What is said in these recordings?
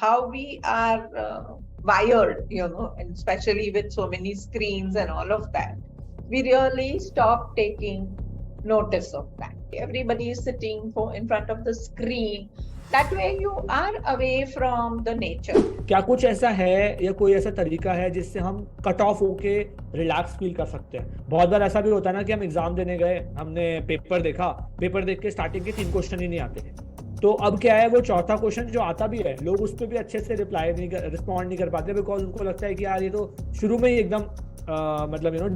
how we are wired, and especially with so many screens and all of that, we really stop taking notice of that. Everybody is sitting in front of the screen. That way you are away from the nature. क्या कुछ ऐसा है या कोई ऐसा तरीका है जिससे हम कट ऑफ होके रिलैक्स फील कर सकते हैं? बहुत बार ऐसा भी होता है ना कि हम एग्जाम देने गए, हमने पेपर देखा, पेपर देख के स्टार्टिंग के 3 क्वेश्चन ही नहीं आते हैं, तो अब क्या है, वो चौथा क्वेश्चन जो आता भी है लोग उस पर भी अच्छे से रिस्पॉन्ड नहीं कर पाते, बिकॉज उनको लगता है कि यार ये तो शुरू में ही एकदम मतलब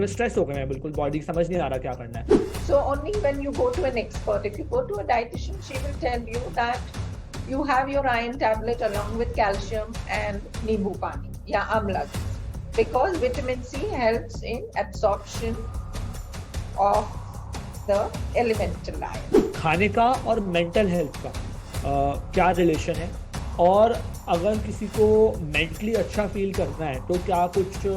स्ट्रेस हो गए हैं, बिल्कुल बॉडी समझ नहीं आ रहा क्या करना है. So only when you go to an expert, if you go to a dietitian, she will tell you that you have your iron tablet along with calcium and neembu pani, amla juice, because vitamin C helps in absorption of the elemental iron. खाने का और mental health का क्या relation है, और अगर किसी को मेंटली अच्छा फील करना है तो क्या कुछ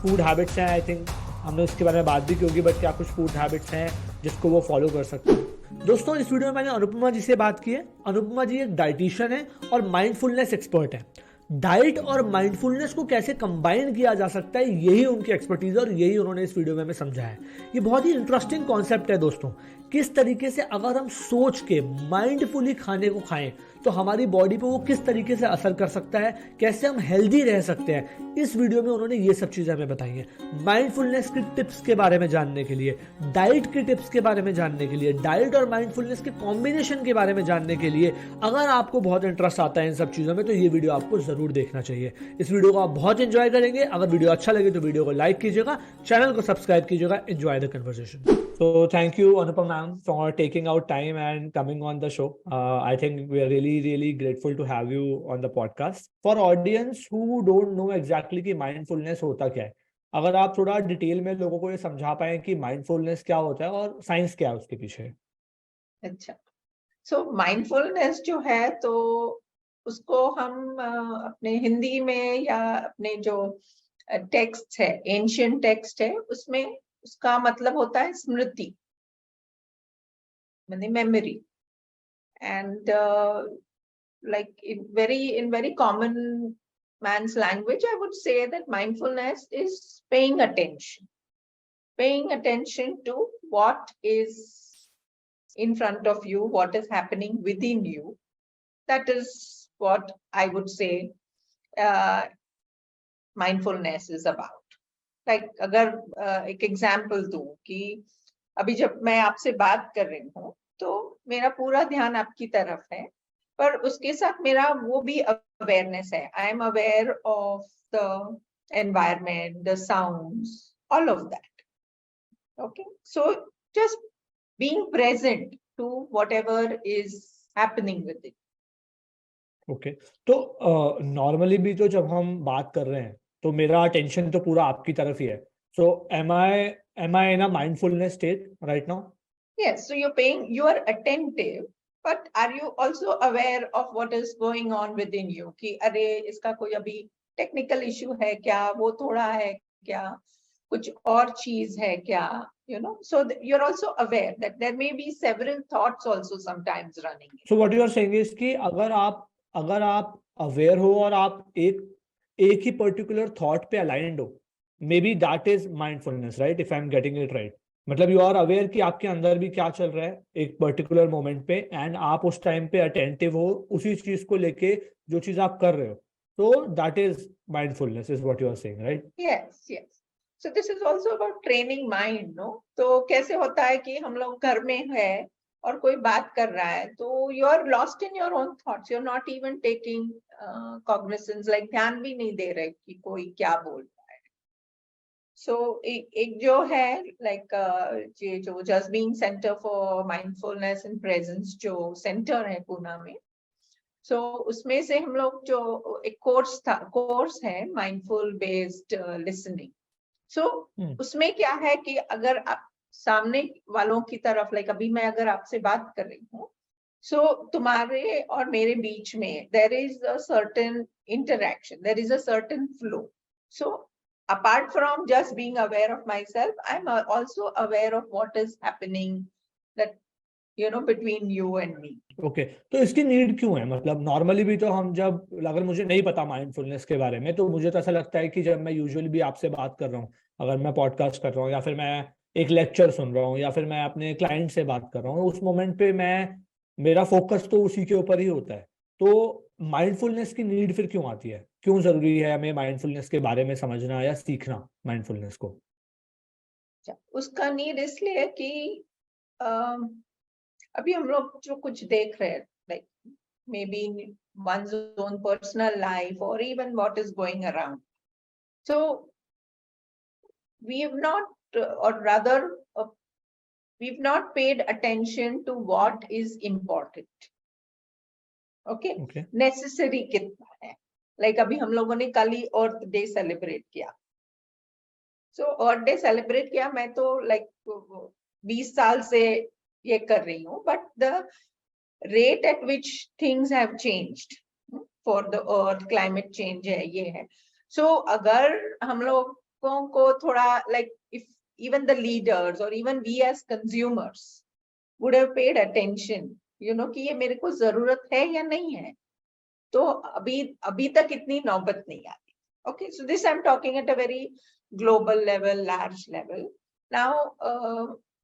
फूड हैबिट्स हैं? आई थिंक हमने उसके बारे में बात भी की होगी, बट क्या कुछ फूड हैबिट्स हैं जिसको वो फॉलो कर सकते हैं? दोस्तों, इस वीडियो में मैंने अनुपमा जी से बात की है. अनुपमा जी एक डाइटिशियन है और माइंडफुलनेस एक्सपर्ट है. डाइट और माइंडफुलनेस को कैसे कंबाइन किया जा सकता है, यही उनकी एक्सपर्टीज है और यही उन्होंने इस वीडियो में हमें समझाया है. ये बहुत ही इंटरेस्टिंग कॉन्सेप्ट है दोस्तों. किस तरीके से अगर हम सोच के माइंडफुली खाने को खाएं तो हमारी बॉडी पे वो किस तरीके से असर कर सकता है, कैसे हम हेल्दी रह सकते हैं, इस वीडियो में उन्होंने ये सब चीजें हमें बताई हैं. माइंडफुलनेस की टिप्स के बारे में जानने के लिए, डाइट की टिप्स के बारे में जानने के लिए, डाइट और माइंडफुलनेस के कॉम्बिनेशन के बारे में जानने के लिए, अगर आपको बहुत इंटरेस्ट आता है इन सब चीजों में तो ये वीडियो आपको जरूर देखना चाहिए. इस वीडियो को आप बहुत एंजॉय करेंगे. अगर वीडियो अच्छा लगे तो वीडियो को लाइक कीजिएगा, चैनल को सब्सक्राइब कीजिएगा. Enjoy the conversation. So thank you, Anupama ma'am, for taking out time and coming on the show. I think we are really grateful to have you on the podcast. For audience who don't know exactly कि mindfulness होता क्या है, अगर आप थोड़ा detail में लोगों को ये समझा पाए कि mindfulness क्या होता है और साइंस क्या है उसके पीछे. अच्छा, so mindfulness जो है तो उसको हम अपने हिंदी में या अपने जो टेक्स्ट है, एंशियंट टेक्स्ट है, उसमें उसका मतलब होता है स्मृति, माने memory. And like in very common man's language, I would say that mindfulness is paying attention to what is in front of you, what is happening within you. That is what I would say mindfulness is about. Like अगर एक example दूं कि अभी जब मैं आपसे बात कर रही हूँ तो मेरा पूरा ध्यान आपकी तरफ है, पर उसके साथ मेरा वो भी अवेयरनेस है. I am aware of the environment, the sounds, all of that. Okay, so just being present to whatever is happening with it. Okay, तो नॉर्मली भी तो जब हम बात कर रहे हैं तो मेरा अटेंशन तो पूरा आपकी तरफ ही है. सो am I in a mindfulness state right now? Yes, so you are attentive, but are you also aware of what is going on within you? कि अरे इसका कोई अभी टेक्निकल इशू है क्या, वो थोड़ा है क्या, कुछ और चीज है क्या, so you're also aware that there may be several thoughts also sometimes running. So what you are saying is कि अगर आप अवेयर हो और आप एक ही पर्टिकुलर थॉट पे अलाइंड हो, may be that is mindfulness, right? If I am getting it right, मतलब यू आर अवेयर कि आपके अंदर भी क्या चल रहा है एक पर्टिकुलर मोमेंट पे, एंड आप उस टाइम पे अटेंटिव हो उसी चीज को लेके जो चीज आप कर रहे हो. तो that is mindfulness is what you are saying, right? Yes. So this is also about training mind, no? तो कैसे होता है कि हम लोग घर में है और कोई बात कर रहा है तो you are lost in your own thoughts, you are not even taking cognisance, like ध्यान भी नहीं दे रहे कि कोई क्या बोल रहा है. सो एक जो है लाइक ये जो Jasbeen centre for mindfulness and presence जो सेंटर है पूना में, सो उसमें से हम लोग जो एक कोर्स है माइंडफुल बेस्ड लिसनिंग. सो उसमें क्या है कि अगर आप सामने वालों की तरफ, लाइक अभी मैं अगर आपसे बात कर रही हूँ, सो तुम्हारे और मेरे बीच में there is a certain interaction, there is a certain flow. So apart from just being aware of myself, I am also aware of what is happening, that between you and me. Okay तो इसकी need क्यों है? मतलब normally भी तो हम जब, अगर मुझे नहीं पता माइंडफुलनेस के बारे में, तो मुझे तो ऐसा लगता है कि जब मैं यूजुअली भी आपसे बात कर रहा हूँ, अगर मैं पॉडकास्ट कर रहा हूँ या फिर मैं एक लेक्चर सुन रहा हूँ या फिर मैं अपने क्लाइंट से बात कर रहा हूँ, उस मोमेंट पे मेरा फोकस तो उसी के ऊपर ही होता है। तो माइंडफुलनेस की नीड फिर क्यों आती है? क्यों जरूरी है हमें माइंडफुलनेस के बारे में समझना या सीखना माइंडफुलनेस को? उसका नीड इसलिए कि अभी हम लोग जो कुछ देख रहे हैं, like may be in one's own personal life or even what is going around. So we have not, or rather, we've not paid attention to what is important. Okay? Necessary कितना है? Like अभी हम लोगों ने कल ही अर्थ day celebrate किया. So अर्थ day celebrate किया, मैं तो लाइक 20 साल से ये कर रही हूँ, but the rate at which things have changed for the earth, climate change है, ये है. So अगर हम लोगों को थोड़ा, like if even the leaders or even we as consumers would have paid attention, कि ये मेरे को जरूरत है या नहीं है, तो अभी तक इतनी नौबत नहीं आती. Okay, so this I'm talking at a very global level, large level. Now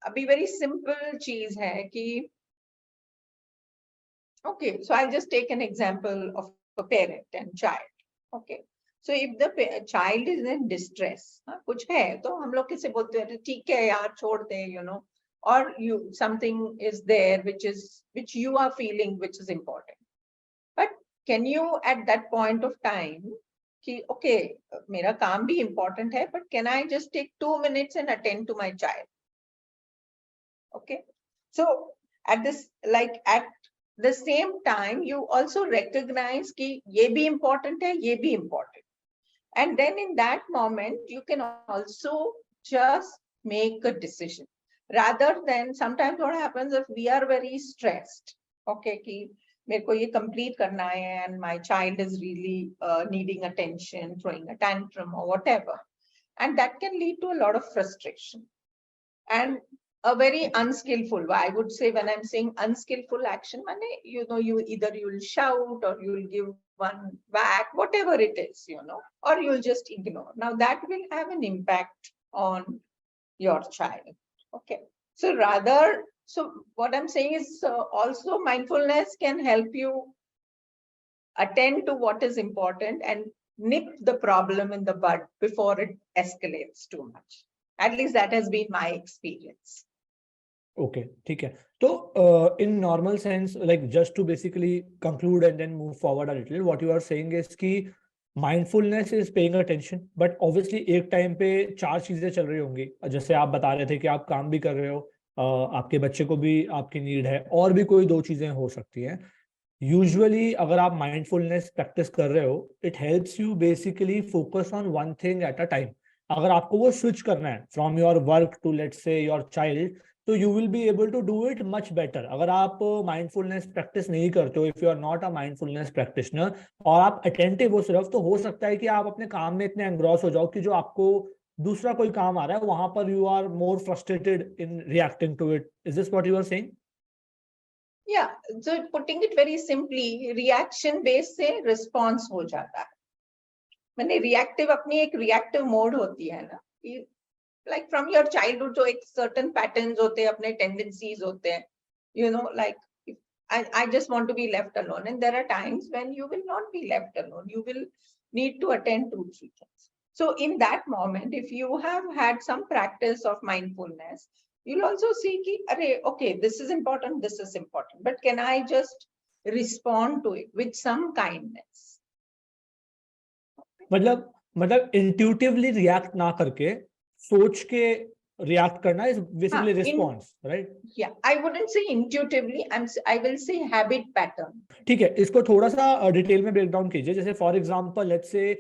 अभी very simple चीज है कि okay, so I'll just take an example of a parent and child. Okay, so if the child is in distress, कुछ है तो हम लोग किसे बोलते हैं, ठीक है यार छोड़ दे, or something is there which you are feeling which is important. But can you at that point of time कि okay, मेरा काम भी important है, but can I just take 2 minutes and attend to my child? Okay, so at the same time you also recognize कि ये भी important है, ये भी important, and then in that moment you can also just make a decision rather than sometimes what happens if we are very stressed, okay, कि मेरे को ये complete करना है and my child is really needing attention, throwing a tantrum or whatever, and that can lead to a lot of frustration and a very unskillful, I would say, when I'm saying unskillful action, you either you'll shout or you'll give one back, whatever it is, or you'll just ignore. Now that will have an impact on your child. Okay, so what I'm saying is also mindfulness can help you attend to what is important and nip the problem in the bud before it escalates too much. At least that has been my experience. Okay ठीक है. तो in normal sense, like just to basically conclude and then move forward a little, what you are saying is कि mindfulness is paying attention, but obviously एक time पे 4 चीजें चल रही होंगी. जैसे आप बता रहे थे कि आप काम भी कर रहे हो, आपके बच्चे को भी आपकी नीड है, और भी कोई 2 चीजें हो सकती हैं. यूजुअली अगर आप माइंडफुलनेस प्रैक्टिस कर रहे हो, it helps you basically focus on one thing at a time. अगर आपको वो स्विच करना है from your work to let's say your child, तो you will be able to do it much better. अगर आप माइंडफुलनेस प्रैक्टिस नहीं करते हो, if you are not a mindfulness practitioner, और आप अटेंटिव हो सिर्फ, तो हो सकता है कि आप अपने काम में इतने एंग्रॉस हो जाओ कि जो आपको दूसरा कोई काम आ रहा है वहां पर you are more frustrated in reacting to it. Is this what you are saying? Yeah, so putting it very simply, reaction based से response हो जाता है. मैंने reactive, अपनी एक reactive mode होती है ना, like from your childhood जो एक certain patterns होते हैं, अपने tendencies होते हैं, like I just want to be left alone, and there are times when you will not be left alone, you will need to attend to 3 things. So in that moment, if you have had some practice of mindfulness, you'll also see ki, okay, this is important, this is important, but can I just respond to it with some kindness? मतलब intuitively react ना करके सोच के react करना is basically response, right? या I wouldn't say intuitively, I will say habit pattern. ठीक है, इसको थोड़ा सा डिटेल में ब्रेक डाउन कीजिए. जैसे फॉर एग्जांपल लेट्स से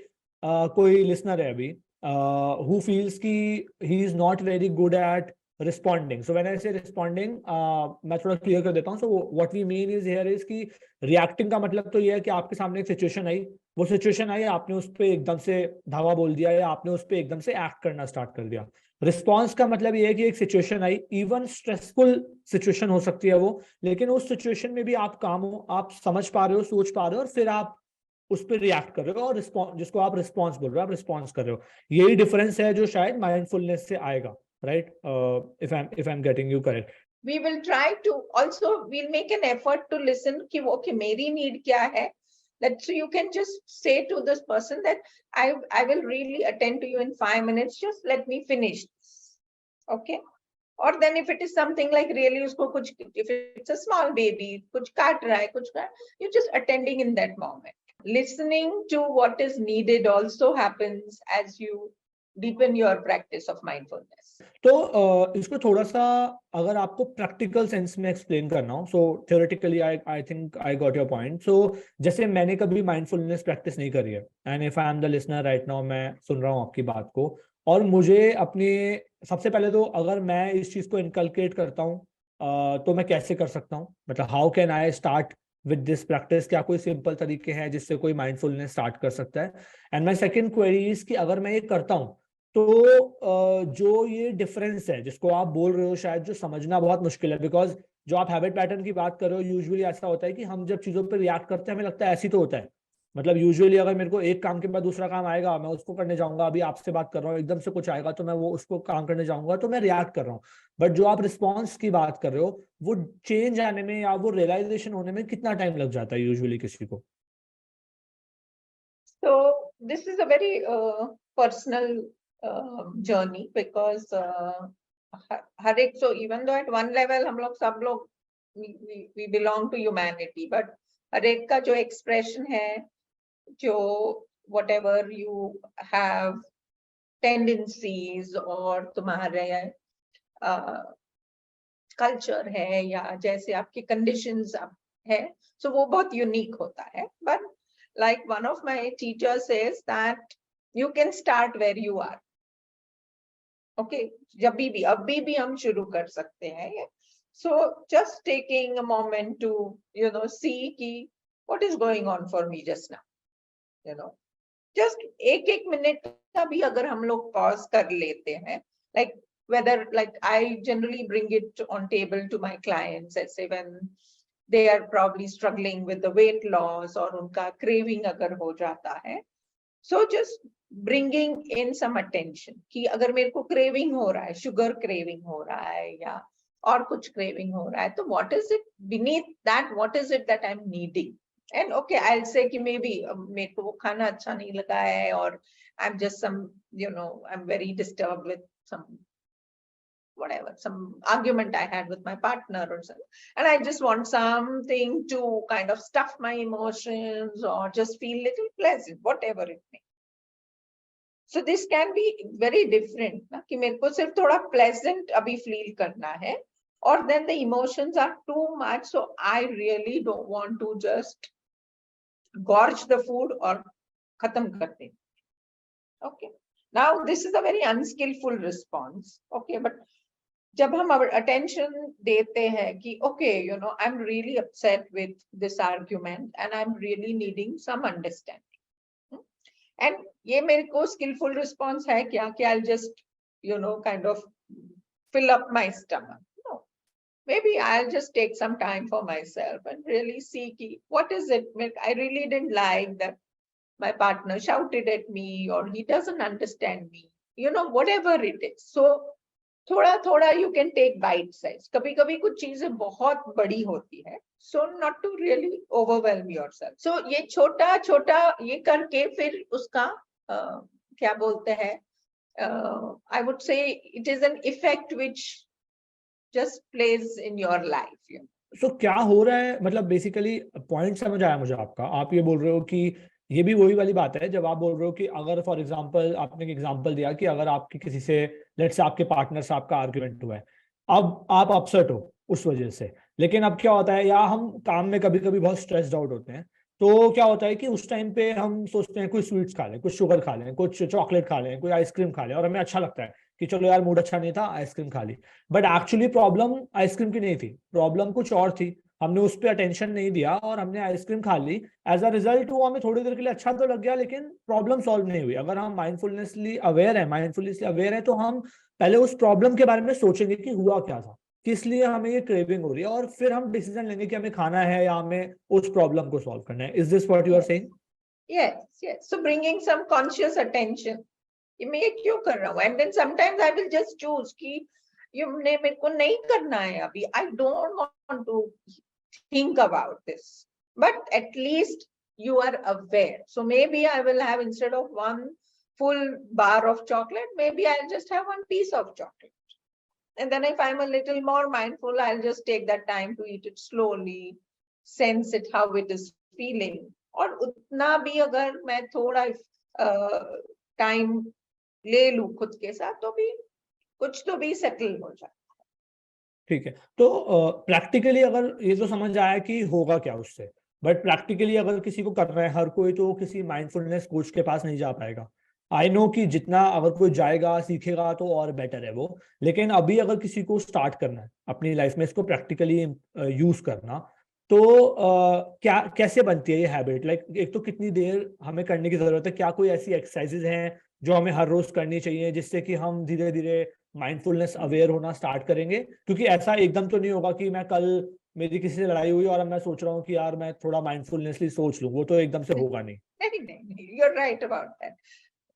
कोई लिसनर है अभी हु फील्स कि he is not very good at responding. So when I say responding, मैं थोड़ा क्लियर कर देता हूँ. So what we mean is here is कि रिएक्टिंग का मतलब तो ये है कि आपके सामने एक सिचुएशन आई, वो सिचुएशन आई, आपने उस पर एकदम से धावा बोल दिया या आपने उस पर एकदम से एक्ट करना स्टार्ट कर दिया. रिस्पॉन्स का मतलब ये है कि एक सिचुएशन आई, इवन स्ट्रेसफुल सिचुएशन हो सकती है वो, लेकिन उस सिचुएशन में भी आप काम हो, आप समझ पा रहे हो, सोच पा रहे हो, और फिर आप उस पर रिएक्ट कर रहे हो, और रिस्पॉन्स, जिसको आप रिस्पॉन्स बोल रहे हो, आप रिस्पॉन्स कर रहे हो। यही डिफरेंस है जो शायद माइंडफुलनेस से आएगा, right? If I am getting you correct. We will try to also, we'll make an effort to listen कि वो कि मेरी need क्या है, that so you can just say to this person that I will really attend to you in 5 minutes, just let me finish this. Okay? Or then if it is something like really उसको कुछ, if it's a small baby, कुछ काट रहा है, कुछ you're just attending in that moment. Listening to what is needed also happens as you deepen your practice of mindfulness. तो इसको थोड़ा सा अगर आपको प्रैक्टिकल सेंस में एक्सप्लेन करना हो, so theoretically I think I got your point. So जैसे मैंने कभी माइंडफुलनेस प्रैक्टिस नहीं करी है, and if I am the listener right now, मैं सुन रहा हूँ आपकी बात को, और मुझे अपने, सबसे पहले तो अगर मैं इस चीज को इनकलकेट करता हूँ तो मैं कैसे कर सकता हूँ, मतलब how can I start with this practice? क्या कोई सिंपल तरीके हैं जिससे कोई माइंडफुलनेस स्टार्ट कर सकता है? And my second query is कि अगर मैं ये करता हूँ तो जो ये डिफरेंस है जिसको आप बोल रहे हो, शायद जो समझना बहुत मुश्किल है, बिकॉज जो आप हैबिट पैटर्न की बात कर रहे हो, यूजुअली ऐसा होता है कि हम जब चीजों पर रिएक्ट करते हैं हमें लगता है ऐसी तो होता है, मतलब यूजुअली अगर मेरे को एक काम के बाद दूसरा काम आएगा मैं उसको करने जाऊंगा, अभी आपसे बात कर रहा हूँ एकदम से कुछ आएगा तो मैं वो उसको काम करने जाऊंगा, तो मैं रिएक्ट कर रहा हूँ। बट जो आप रिस्पॉन्स की बात कर रहे हो, वो चेंज आने में या वो रियलाइजेशन होने में कितना टाइम लग जाता है यूजुअली किसी को? So this is a very personal journey, because हर एक, so even though at one level हम लोग सब लोग we belong to humanity, but हर एक का जो expression है, जो whatever you have tendencies और तुम्हारे कल्चर है या जैसे आपकी कंडीशंस है, so वो बहुत यूनिक होता है। But like one of my teachers says that you can start where you are. Okay, जब भी अभी भी हम शुरू कर सकते हैं। So just taking a moment to see कि what is going on for me just now, just एक मिनट का भी अगर हम लोग pause कर लेते हैं, like whether, like I generally bring it on table to my clients, let's say when they are probably struggling with the weight loss और उनका craving अगर हो जाता है, so just bringing in some attention कि अगर मेरे को craving हो रहा है, sugar craving हो रहा है या और कुछ craving हो रहा है, तो what is it beneath that, what is it that I'm needing? And okay, I'll say कि maybe मेरे को वो खाना अच्छा नहीं लगा है, और I'm just I'm very disturbed with some argument I had with my partner or something, and I just want something to kind of stuff my emotions or just feel little pleasant, whatever it may. So this can be very different, ना कि मेरे को सिर्फ थोड़ा pleasant अभी feel करना है, or then the emotions are too much, so I really don't want to just gorge the food और खत्म कर दें. Okay, now this is a very unskillful response. Okay, but जब हम attention देते हैं कि okay, I'm really upset with this argument and I'm really needing some understanding. And ये मेरे को skillful response है क्या कि I'll just kind of fill up my stomach. No, maybe I'll just take some time for myself and really see कि what is it I really didn't like that my partner shouted at me or he doesn't understand me, whatever it is. So थोड़ा थोड़ा you can take bite size. कभी कभी कुछ चीजें बहुत बड़ी होती है, so not to really overwhelm yourself. So ये छोटा छोटा ये करके फिर उसका क्या बोलते हैं, I would say it is an effect which just plays in your life. So क्या हो रहा है, मतलब बेसिकली पॉइंट समझ आया मुझे आपका। आप ये बोल रहे हो कि ये भी वही वाली बात है जब आप बोल रहे हो कि अगर फॉर एग्जांपल आपने एक एग्जांपल दिया कि अगर आपकी किसी से, लेट्स से आपके पार्टनर से आपका आर्ग्यूमेंट हुआ है, अब आप अपसेट हो उस वजह से, लेकिन अब क्या होता है, या हम काम में कभी कभी बहुत स्ट्रेस्ड आउट होते हैं, तो क्या होता है कि उस टाइम पे हम सोचते हैं कोई स्वीट्स खा लें, कुछ शुगर खा लें, कुछ चॉकलेट खा लें, कोई आइसक्रीम खा लें, और हमें अच्छा लगता है कि चलो यार मूड अच्छा नहीं था, आइसक्रीम खा ली। बट एक्चुअली प्रॉब्लम आइसक्रीम की नहीं थी, प्रॉब्लम कुछ और थी। हमने उस पर अटेंशन नहीं दिया और हमने आइसक्रीम खा ली, एज अ रिजल्ट वो हमें थोड़ी देर के लिए अच्छा तो लग गया लेकिन प्रॉब्लम सॉल्व नहीं हुई। अगर हम माइंडफुलनेसली अवेयर है तो हम पहले उस प्रॉब्लम के बारे में सोचेंगे कि हुआ क्या था, किस लिए हमें ये क्रेविंग हो रही है, और फिर हम डिसीजन लेंगे कि हमें खाना है या हमें उस प्रॉब्लम को सॉल्व करना है। Is this what you are saying? Yes. So bringing some conscious attention. कि मैं ये क्यों कर रहा हूँ, and then sometimes I will just choose कि ये मेरे को नहीं करना है अभी, I don't want to think about this, but at least you are aware. So maybe I will have, instead of one full bar of chocolate, maybe I'll just have one piece of chocolate, and then if I'm a little more mindful, I'll just take that time to eat it slowly, sense it how it is feeling. और उतना भी अगर मैं थोड़ा time ले लूं खुद के साथ तो भी कुछ तो भी सेटल हो जाए। ठीक है, तो प्रैक्टिकली अगर ये तो समझ आया कि होगा क्या उससे, बट प्रैक्टिकली अगर किसी को करना है, हर कोई तो किसी माइंडफुलनेस कोच के पास नहीं जा पाएगा। आई नो कि जितना अगर कोई जाएगा सीखेगा तो और बेटर है वो, लेकिन अभी अगर किसी को स्टार्ट करना है अपनी लाइफ में इसको प्रैक्टिकली यूज करना, तो क्या कैसे बनती है ये हैबिट? लाइक एक तो कितनी देर हमें करने की जरूरत है, क्या कोई ऐसी एक्सरसाइजेज हैं जो हमें हर रोज करनी चाहिए जिससे कि हम धीरे धीरे माइंडफुलनेस अवेयर होना स्टार्ट करेंगे? क्योंकि ऐसा एकदम तो नहीं होगा कि मैं कल मेरी किसी से लड़ाई हुई और अब मैं सोच रहा हूँ कि यार मैं थोड़ा माइंडफुलनेसली सोच लूँ, वो तो एकदम से होगा नहीं। नहीं, you're right about that.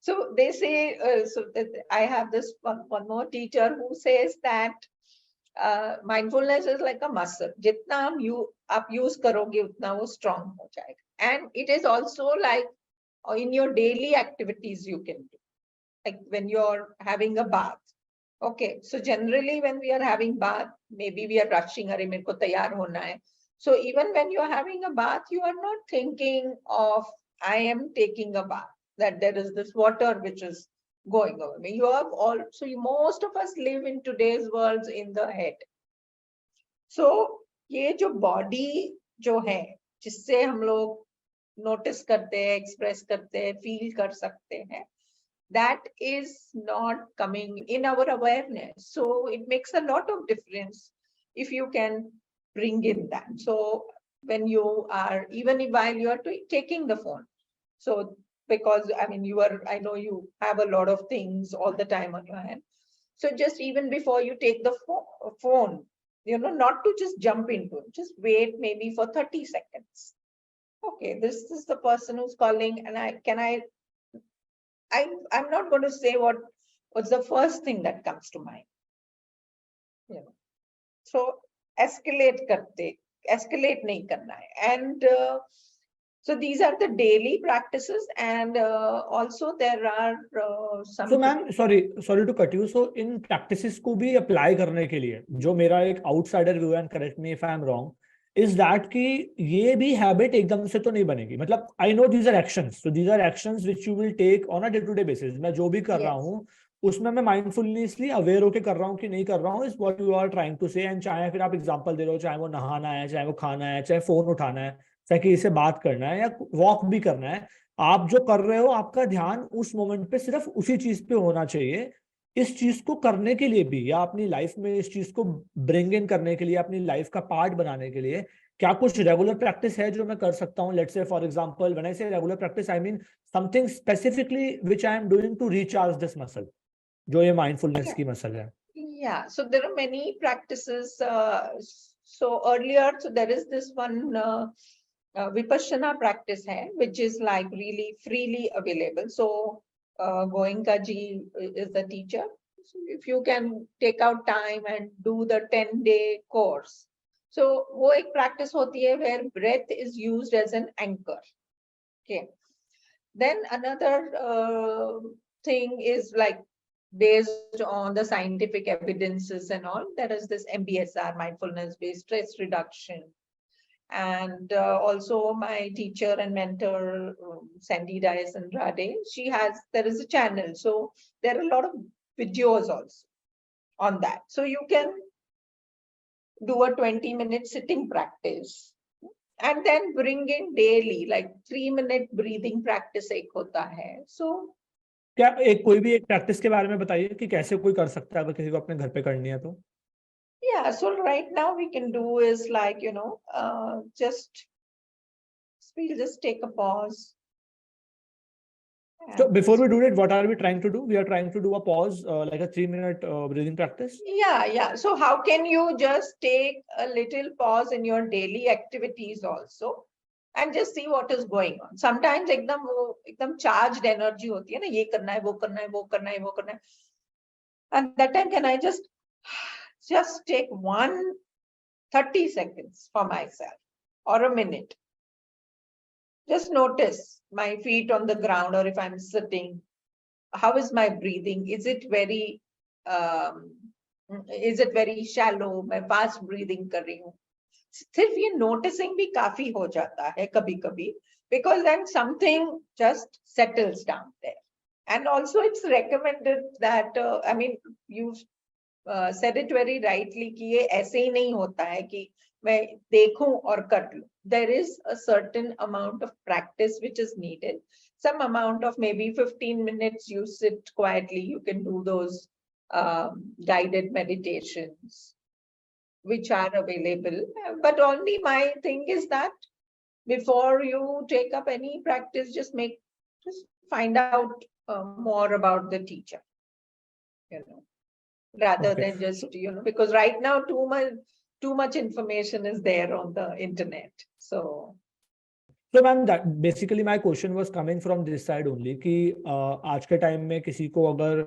So they say, so that I have this one more teacher who says that mindfulness is like a muscle. जितना आप यूज करोगे उतना वो strong हो जाएगा, and it is also like in your daily activities you can do, like when you're having a bath. Okay, so generally when we are having bath, maybe we are rushing, अरे मेरे को तैयार होना है. So even when you are having a bath, you are not thinking of I am taking a bath, that there is this water which is going over me. You have all, so most of us live in today's world in the head. So ये जो body जो है जिससे हम लोग notice करते हैं, express करते हैं, feel कर सकते हैं, that is not coming in our awareness. So it makes a lot of difference if you can bring in that. So when you are, even while you are taking the phone, so because I mean I know you have a lot of things all the time on your hand, so just even before you take the phone, not to just jump into it, just wait maybe for 30 seconds. Okay, this is the person who's calling, and I'm not going to say what's the first thing that comes to mind. So escalate nahi karna hai. And so these are the daily practices, and also there are some. So ma'am, sorry to cut you. So in practices को भी apply करने के लिए जो मेरा एक outsider view, and correct me if I am wrong, is that कि ये भी हैबिट एकदम से तो नहीं बनेगी। मतलब I know these are actions, so these are actions which you will take on a day to day basis। मैं जो भी कर रहा हूँ उसमें मैं माइंडफुलनेसली अवेयर होकर कर रहा हूँ कि नहीं कर रहा हूँ, is what you are trying to say. And चाहे फिर आप एग्जांपल दे रहे हो, चाहे वो नहाना है, चाहे वो खाना है, चाहे फोन उठाना है, चाहे किसी से बात करना है या वॉक भी करना है, आप जो कर रहे हो आपका ध्यान उस मोमेंट पे सिर्फ उसी चीज पे होना चाहिए। इस चीज को करने के लिए भी, या अपनी लाइफ में इस चीज को ब्रिंग इन करने के लिए, अपनी लाइफ का पार्ट बनाने के लिए क्या कुछ रेगुलर प्रैक्टिस है जो मैं कर सकता हूँ? Let's say for example, when I say regular practice I mean something specifically which I am doing to recharge this muscle, जो ये माइंडफुलनेस की मसल है। Yeah, so there are many practices. So earlier, so there is this one Vipassana practice hai, which is like really freely available. So Goenka ji is the teacher. So if you can take out time and do the 10-day course. So wo ek practice hoti hai where breath is used as an anchor. Okay. Then another thing is like based on the scientific evidences and all, there is this MBSR, mindfulness-based stress reduction. And also my teacher and mentor, Sandy Dyson Rade, there is a channel. So there are a lot of videos also on that. So you can do a 20-minute sitting practice and then bring in daily, like 3-minute breathing practice ek hota hai. So क्या कोई भी एक practice के बारे में बताइए कि कैसे कोई कर सकता है अगर किसी को अपने घर पे करनी है तो? Yeah, so right now we can do is like, we'll just take a pause. So before we do it, what are we trying to do? We are trying to do a pause, like a 3-minute breathing practice. Yeah. So how can you just take a little pause in your daily activities also and just see what is going on? Sometimes एकदम charged energy होती है ना, ये करना है, वो करना है, वो करना है, वो करना है. And that time can I just take 30 seconds for myself or a minute. Just notice my feet on the ground, or if I'm sitting, how is my breathing? Is it very shallow? मैं fast breathing कर रही हूँ. सिर्फ ये noticing भी काफी हो जाता है कभी-कभी, because then something just settles down there. And also it's recommended that, you said it very rightly कि ये ऐसे ही नहीं होता है कि मैं देखूं और कर लूं. There is a certain amount of practice which is needed. Some amount of maybe 15 minutes you sit quietly. You can do those guided meditations which are available. But only my thing is that before you take up any practice, just find out more about the teacher, rather than just, because right now too much information is there on the internet. So ma'am, that basically my question was coming from this side only कि आज के time में किसी को अगर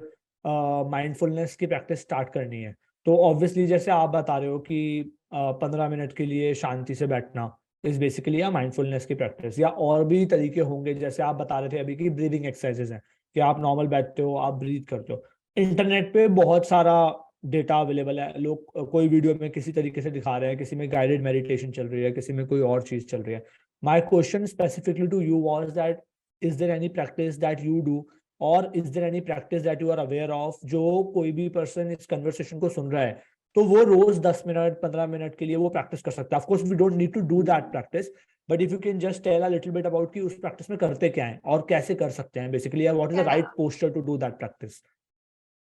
mindfulness की practice start करनी है, तो ऑब्वियसली जैसे आप बता रहे हो कि 15 मिनट के लिए शांति से बैठना इज बेसिकली या माइंडफुलनेस की प्रैक्टिस, या और भी तरीके होंगे जैसे आप बता रहे थे अभी कि ब्रीदिंग एक्सरसाइजेस हैं कि आप नॉर्मल बैठते हो, आप ब्रीथ करते हो. इंटरनेट पे बहुत सारा डेटा अवेलेबल है, लोग कोई वीडियो में किसी तरीके से दिखा रहे हैं, किसी में गाइडेड मेडिटेशन चल रही है, किसी में कोई और चीज चल रही है. My question specifically to you was that, is there any practice that you do, or is there any practice that you are aware of जो कोई भी person इस conversation को सुन रहा है तो वो रोज 10 मिनट 15 मिनट के लिए वो प्रैक्टिस कर सकता है? Of course we don't need to do that practice, but if you can just tell a little bit about कि उस प्रैक्टिस में करते क्या हैं और कैसे कर सकते हैं basically, or what is the right posture to do that practice?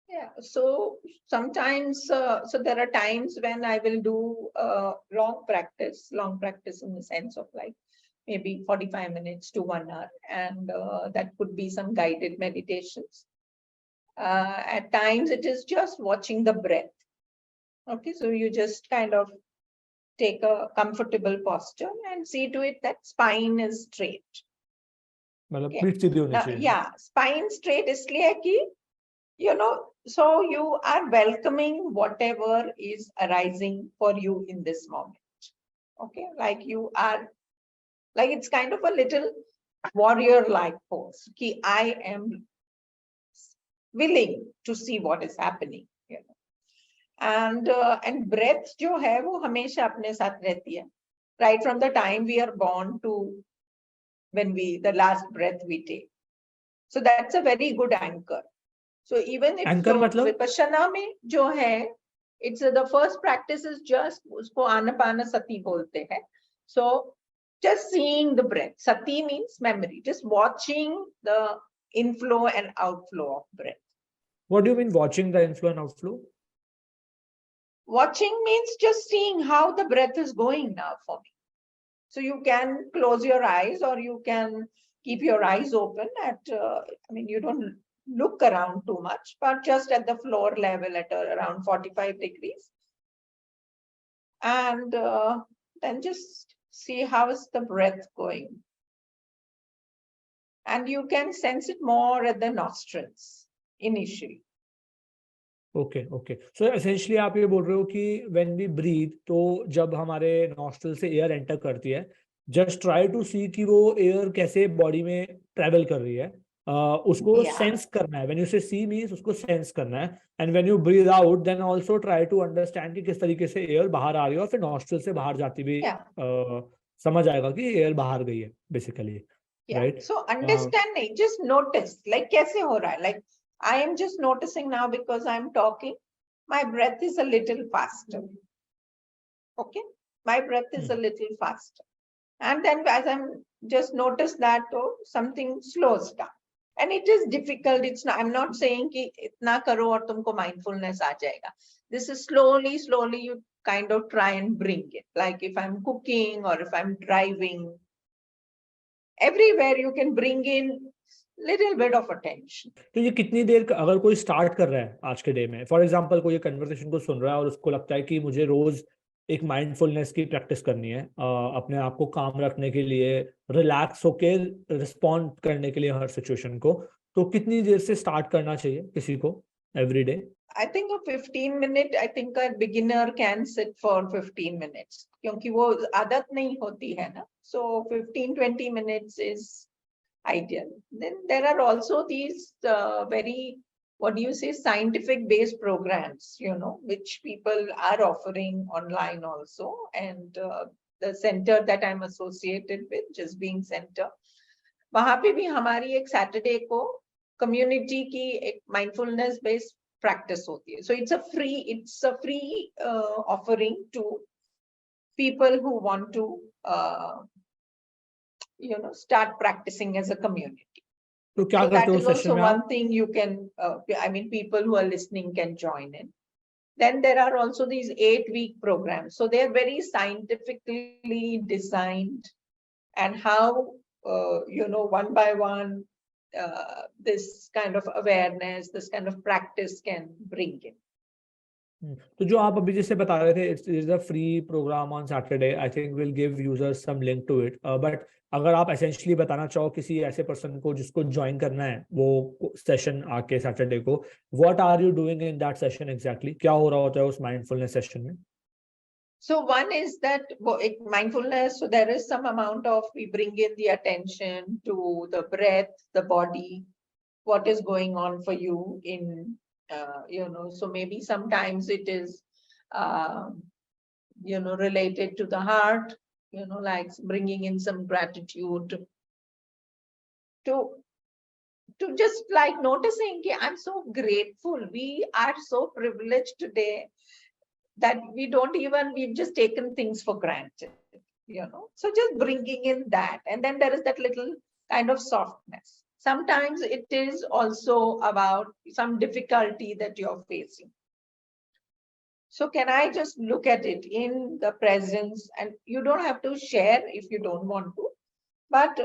Yeah, so sometimes, so there are times when I will do long practice in the sense of like maybe 45 minutes to 1 hour, and that could be some guided meditations. At times it is just watching the breath. Okay, so you just kind of take a comfortable posture and see to it that spine is straight. Okay. Yeah, spine straight इसलिए कि so you are welcoming whatever is arising for you in this moment. Okay, like you are, like it's kind of a little warrior-like pose. Ki I am willing to see what is happening. And breath जो है वो हमेशा अपने साथ रहती है, right from the time we are born to when the last breath we take. So that's a very good anchor. So even if Vipassana में जो है, it's the first practice is just उसको Anupama Sati बोलते हैं. So just seeing the breath. Sati means memory. Just watching the inflow and outflow of breath. What do you mean watching the inflow and outflow? Watching means just seeing how the breath is going now for me. So you can close your eyes or you can keep your eyes open at, you don't look around too much, but just at the floor level at around 45 degrees. And then just see how is the breath going. And you can sense it more at the nostrils initially. Okay. So essentially आप ये बोल रहे हो कि when we breathe, तो जब हमारे nostril से air enter करती है, just try to see कि वो air कैसे body में travel कर रही है. उसको sense करना है. When you say see means उसको sense करना है. And when you breathe out, then also try to understand कि किस तरीके से air बाहर आ रही है और फिर nostril से बाहर जाती भी समझ आएगा कि air बाहर गई है basically. Right? So understand नहीं, just notice like कैसे हो रहा है. Like I am just noticing now because I'm talking, my breath is a little faster. Okay, my breath is a little faster. And then as I'm just notice that, something slows down. And it is difficult. It's not, I'm not saying कि इतना करो और तुमको mindfulness आ जाएगा. This is slowly you kind of try and bring it. Like if I'm cooking or if I'm driving, everywhere you can bring in little bit of attention. तो ये कितनी देर अगर कोई स्टार्ट कर रहा है आज के डे में, फॉर एग्जांपल कोई ये कन्वर्सेशन को सुन रहा है और उसको लगता है कि मुझे रोज एक माइंडफुलनेस की प्रैक्टिस करनी है, अपने आप को काम रखने के लिए, रिलैक्स होके रिस्पॉन्ड करने के लिए हर सिचुएशन को, तो कितनी देर से स्टार्ट करना चाहिए किसी को every day? I think a 15 minute, I think a beginner can sit for 15 minutes क्योंकि वो आदत नहीं होती है ना. So 15-20 minutes is ideal. Then there are also these very, what do you say, scientific based programs, which people are offering online also. And the center that I'm associated with, Just Being Center, वहाँ पे भी हमारी एक Saturday को community की एक mindfulness based practice होती है. So it's a free offering to people who want to start practicing as a community. तो क्या So करते that हो is सेशन also में one आप? thing you can, people who are listening can join in. Then there are also these 8-week programs. So they are very scientifically designed, and how, one by one, this kind of awareness, this kind of practice can bring in. तो जो आप अभी जैसे बता रहे थे, it's is a free programme on Saturday, I think will give users some link to it, but अगर आप एसेंशियली बताना चाहो किसी ऐसे पर्सन को जिसको ज्वाइन करना है वो सेशन आके सैटरडे को, what are you doing in that session exactly? क्या हो रहा होता है उस माइंडफुलनेस सेशन में? So one is that mindfulness, so there is some amount of, we bring in the attention to the breath, the body, what is going on for you in, so maybe sometimes it is, related to the heart, like bringing in some gratitude to just like noticing, I'm so grateful. We are so privileged today that we've just taken things for granted, So just bringing in that. And then there is that little kind of softness. Sometimes it is also about some difficulty that you're facing. So can I just look at it in the presence, and you don't have to share if you don't want to, but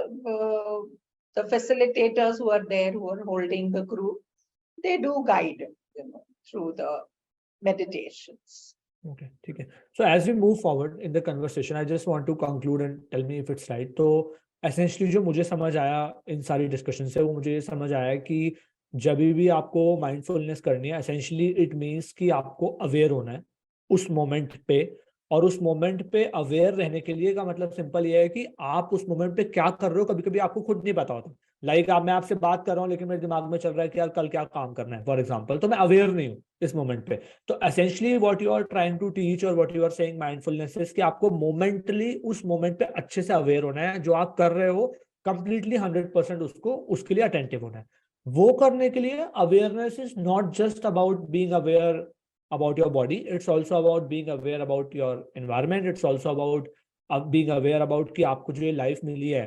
the facilitators who are there, who are holding the group, they do guide, through the meditations. Okay, ठीक है. So as we move forward in the conversation, I just want to conclude and tell me if it's right. तो essentially जो मुझे समझ आया इन सारी discussion से, वो मुझे ये समझ आया कि जब भी आपको माइंडफुलनेस करनी है, एसेंशियली इट मीन्स कि आपको अवेयर होना है उस मोमेंट पे, और उस मोमेंट पे अवेयर रहने के लिए का मतलब सिंपल ये है कि आप उस मोमेंट पे क्या कर रहे हो कभी कभी आपको खुद नहीं पता होता. लाइक मैं आपसे बात कर रहा हूँ लेकिन मेरे दिमाग में चल रहा है कि यार कल क्या काम करना है, फॉर एग्जाम्पल, तो मैं अवेयर नहीं हूँ इस मोमेंट पे. तो essentially what you are trying to teach और what you are saying mindfulness is कि आपको मोमेंटली उस मोमेंट पे अच्छे से अवेयर होना है, जो आप कर रहे हो कंप्लीटली 100% उसको उसके लिए अटेंटिव होना है. वो करने के लिए awareness is not just about being aware about your body, it's also about being aware about your environment, it's also about being aware about कि आपको जो ये लाइफ मिली है,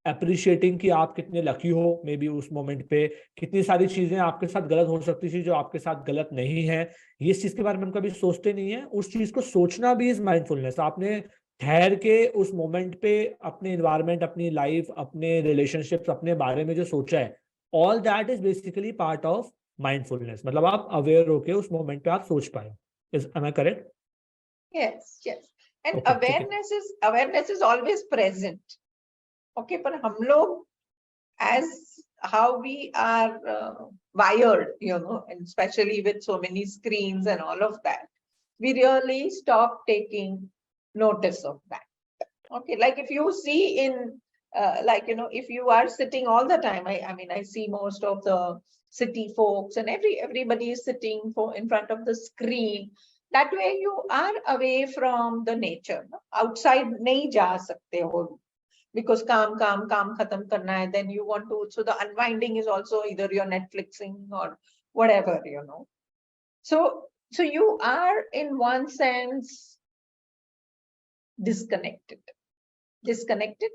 अप्रिशिएटिंग कि आप कितने लकी हो, मे बी उस मोमेंट पे कितनी सारी चीजें आपके साथ गलत हो सकती थी जो आपके साथ गलत नहीं है, ये इस चीज के बारे में हम कभी सोचते नहीं है. उस चीज को सोचना भी इज माइंडफुलनेस. आपने ठहर के उस मोमेंट पे अपने इन्वायरमेंट, अपनी लाइफ, अपने रिलेशनशिप्स, अपने बारे में जो सोचा है, all that is basically part of mindfulness. मतलब आप अवेयर होके उस मोमेंट पे आप सोच पाए. Am I correct? Yes. And Okay, awareness is always present. Okay, but हम लोग, as how we are wired, and especially with so many screens and all of that, we really stop taking notice of that. Okay, like if you see in if you are sitting all the time, I mean I see most of the city folks and everybody is sitting in front of the screen. That way you are away from the nature, no? Outside nahi ja sakte ho because काम khatam karna hai. Then you want to, so the unwinding is also either you're Netflixing or whatever, so you are in one sense disconnected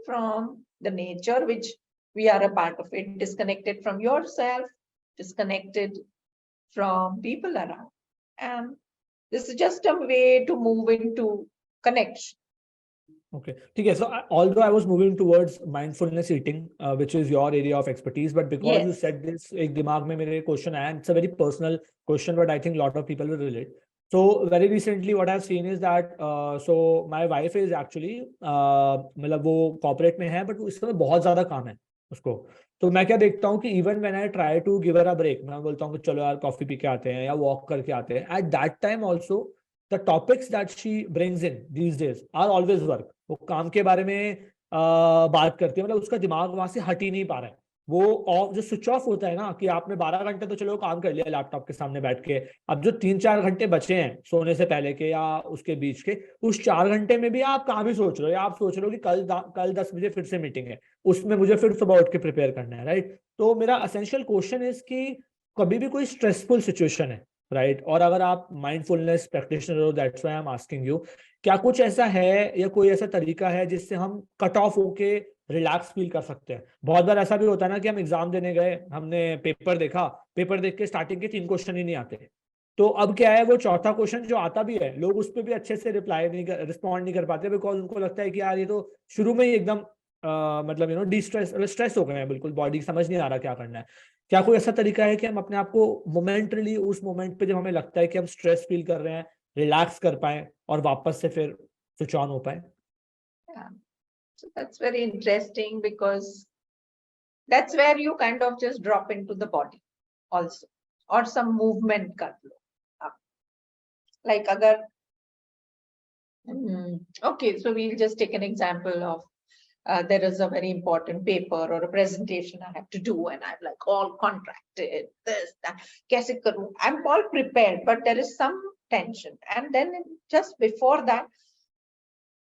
from the nature, which we are a part of it, disconnected from yourself, disconnected from people around. And this is just a way to move into connection. Okay, ठीक है. So although I was moving towards mindfulness eating, which is your area of expertise, but because you Yes. said this, एक दिमाग में मेरे question आया, it's a very personal question, but I think a lot of people will relate. So very recently, what I've seen is that so my wife is actually मतलब वो corporate में है, but इस समय बहुत ज़्यादा काम है उसको. तो मैं क्या देखता हूँ कि even when I try to give her a break, मैं बोलता हूँ कि चलो यार कॉफी पी के आते हैं या वॉक करके आते हैं. At that time also, the topics that she brings in these days are always work. वो काम के बारे में बात करती है, मतलब उसका दिमाग वहां से हट ही नहीं पा रहा है. वो ऑफ जो स्विच ऑफ होता है ना, कि आपने 12 घंटे तो चलो काम कर लिया लैपटॉप के सामने बैठ के, अब जो 3-4 घंटे बचे हैं सोने से पहले के या उसके बीच के, उस 4 घंटे में भी आप काम ही सोच रहे हो, या आप सोच रहे हो कि कल 10 बजे फिर से मीटिंग है, उसमें मुझे फिर सुबह उठ के प्रिपेयर करना है, राइट. तो मेरा असेंशियल क्वेश्चन इज कि कभी भी कोई स्ट्रेसफुल सिचुएशन है, राइट, और अगर आप माइंडफुलनेस प्रैक्टिशनर हो, that's why I am asking you, क्या कुछ ऐसा है या कोई ऐसा तरीका है जिससे हम कट ऑफ होके रिलैक्स फील कर सकते हैं. बहुत बार ऐसा भी होता है ना कि हम एग्जाम देने गए, हमने पेपर देखा, पेपर देख के स्टार्टिंग के 3 क्वेश्चन ही नहीं आते, तो अब क्या है, वो चौथा क्वेश्चन जो आता भी है, लोग उस पर भी अच्छे से रिस्पॉन्ड नहीं कर पाते, बिकॉज उनको लगता है कि यार ये तो शुरू में ही एकदम मतलब स्ट्रेस हो गए हैं, बिल्कुल बॉडी समझ नहीं आ रहा क्या करना है. क्या कोई ऐसा तरीका है कि हम अपने आप को मोमेंटली उस मोमेंट पे जब हमें लगता है कि हम स्ट्रेस फील कर रहे हैं, रिलैक्स कर पाए और वापस से फिर स्विच ऑन हो पाए? Yeah. So that's very interesting, because that's where you kind of just drop into the body also, or some movement kar lo aap. Like agar okay, so we'll just take an example of there is a very important paper or a presentation I have to do, and I'm like all contracted, this, that, kaise karu? I'm all prepared, but there is some tension. And then just before that,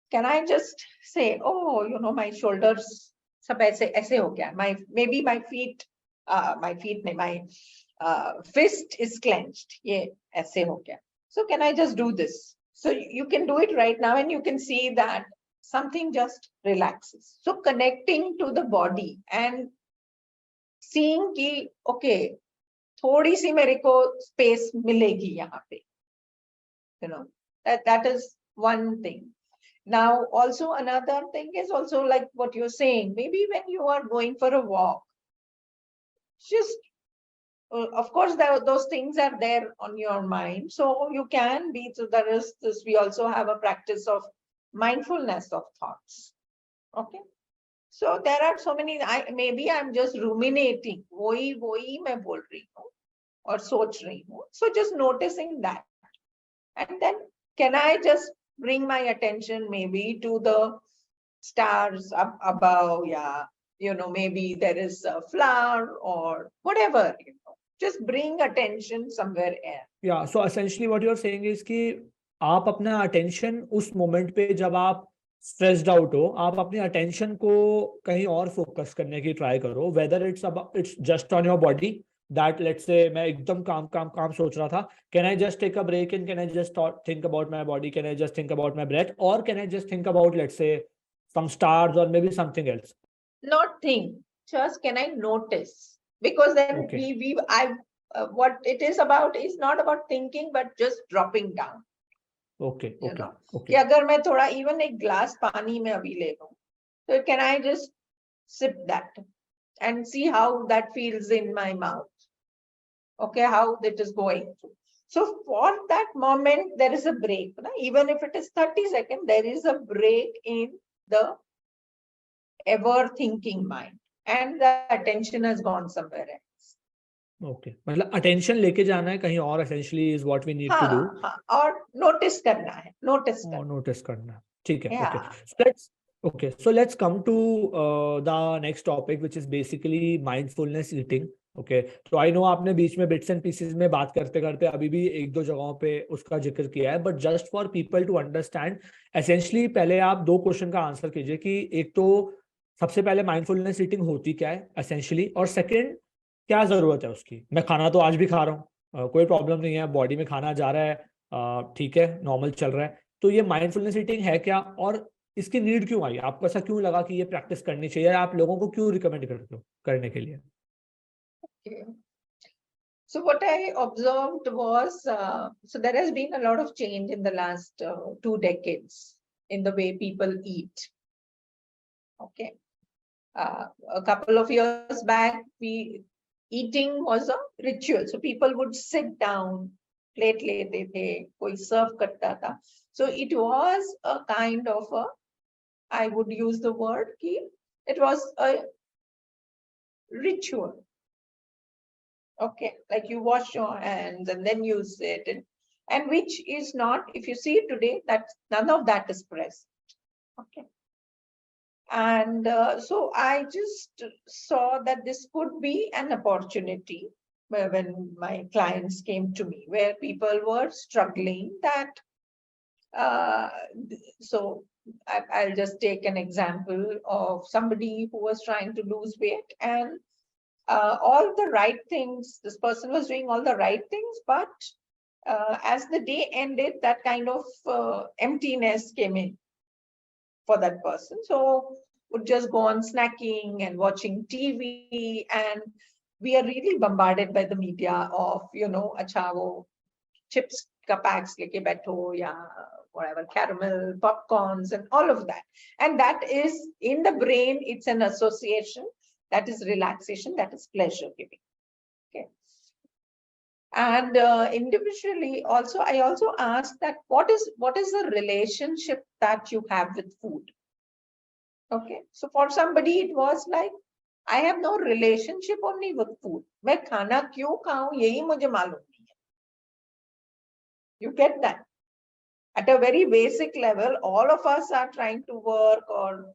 can I just say, oh, you know, my shoulders, sab aise ho gaya. Maybe my feet, my fist is clenched. Ye aise ho gaya. So can I just do this? So you can do it right now, and you can see that something just relaxes. So connecting to the body and seeing ki, okay, थोड़ी सी मेरे को space मिलेगी यहाँ पे. You know, that is one thing. Now, also another thing is also like what you're saying. Maybe when you are going for a walk, just of course those things are there on your mind, so you can be. So there is this. We also have a practice of mindfulness of thoughts. Okay, so there are so many. Maybe I'm just ruminating. वही मैं बोल रही हूँ और सोच रही हूँ. So just noticing that, and then can I just bring my attention maybe to the stars up above? Yeah, you know, maybe there is a flower or whatever. You know, just bring attention somewhere else. Yeah, so essentially what you're saying is कि आप अपना attention उस moment पे जब आप stressed out हो, आप अपनी attention को कहीं और focus करने की try करो, whether it's just on your body, that let's say मैं एकदम काम सोच रहा था, can I just take a break and can I just think about my body, can I just think about my breath, or can I just think about, let's say, some stars or maybe something else? Not think, just can I notice? Because then Okay. what it is about is not about thinking, but just dropping down. Okay. You Okay. know, Okay. कि अगर मैं थोड़ा even एक glass पानी में अभी ले लूं, so can I just sip that and see how that feels in my mouth? Okay, how it is going through. So for that moment, there is a break. Even if it is 30 seconds, there is a break in the ever thinking mind, and the attention has gone somewhere else. Okay, मतलब attention लेके जाना है कहीं और, essentially is what we need to do. हाँ, और notice करना है, notice करना. Notice करना, ठीक है. Yeah. Okay. So let's come to the next topic, which is basically mindfulness eating. Okay, तो I know आपने बीच में bits and pieces में बात करते करते अभी भी एक दो जगहों पे उसका जिक्र किया है, but just for people to understand, essentially पहले आप 2 क्वेश्चन का आंसर कीजिए कि एक तो सबसे पहले mindfulness eating होती क्या है essentially, और सेकंड क्या जरूरत है उसकी. मैं खाना तो आज भी खा रहा हूँ, कोई प्रॉब्लम नहीं है, बॉडी में खाना जा रहा है, ठीक है, नॉर्मल चल रहा है. तो ये माइंडफुलनेस ईटिंग है क्या, और इसकी नीड क्यों आई, आपको ऐसा क्यों लगा कि ये प्रैक्टिस करनी चाहिए, आप लोगों को क्यों रिकमेंड करते हो करने के लिए? Okay. So what I observed was, so there has been a lot of change in the last 2 decades in the way people eat. Okay. A couple of years back, eating was a ritual. So people would sit down, plate lete the, koi serve karta tha. So it was a kind of a, I would use the word ki, it was a ritual. Okay, like you wash your hands and then you sit, and which is not, if you see today, that none of that is present. Okay. And so I just saw that this could be an opportunity when my clients came to me, where people were struggling that. Uh, so I'll just take an example of somebody who was trying to lose weight, and all the right things, this person was doing all the right things, but as the day ended, that kind of emptiness came in for that person. So would just go on snacking and watching TV, and we are really bombarded by the media of, acha wo chips ka packs leke baitho, ya whatever, caramel, popcorns, and all of that. And that is in the brain, it's an association, that is relaxation, that is pleasure giving. Okay. And individually also, I also asked that what is the relationship that you have with food? Okay. So for somebody, it was like, I have no relationship only with food. मैं खाना क्यों खाऊं यही मुझे मालूम नहीं है. You get that? At a very basic level, all of us are trying to work, or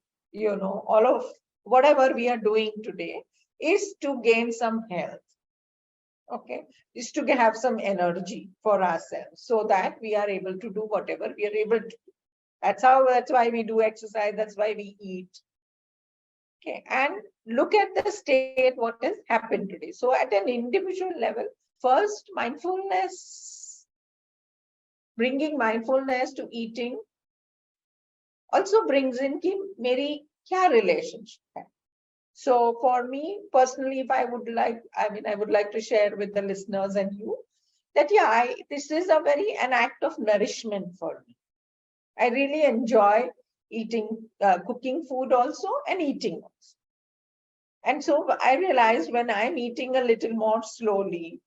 all of whatever we are doing today is to gain some health. Okay, is to have some energy for ourselves so that we are able to do whatever we are able to do. That's why we do exercise, that's why we eat. Okay, and look at the state, what has happened today. So at an individual level, first, mindfulness, bringing mindfulness to eating also brings in ki meri kya relationship hai. So for me personally, if I would like to share with the listeners and you that, this is an act of nourishment for me. I really enjoy eating, cooking food also, and eating also. And so I realized when I'm eating a little more slowly,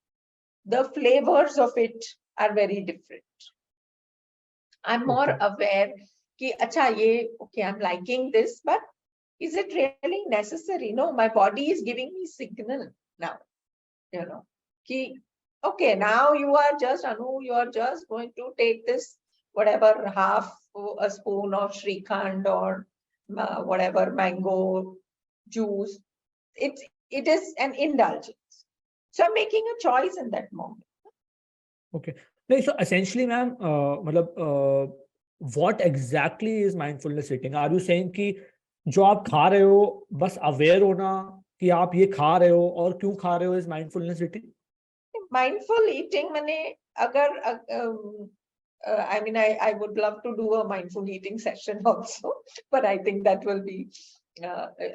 the flavors of it are very different. I'm more aware ki, acha, okay, I'm liking this, but is it really necessary? No, my body is giving me signal now, ki, okay, now you are just going to take this, whatever, half a spoon of Shrikhand or whatever, mango juice. It is an indulgence. So I'm making a choice in that moment. Okay. So essentially, ma'am, what exactly is mindfulness eating? Are you saying कि जो आप खा रहे हो बस aware होना कि आप ये खा रहे हो और क्यों खा रहे हो is mindfulness eating? Mindful eating मैंने अगर I would love to do a mindful eating session also, but I think that will be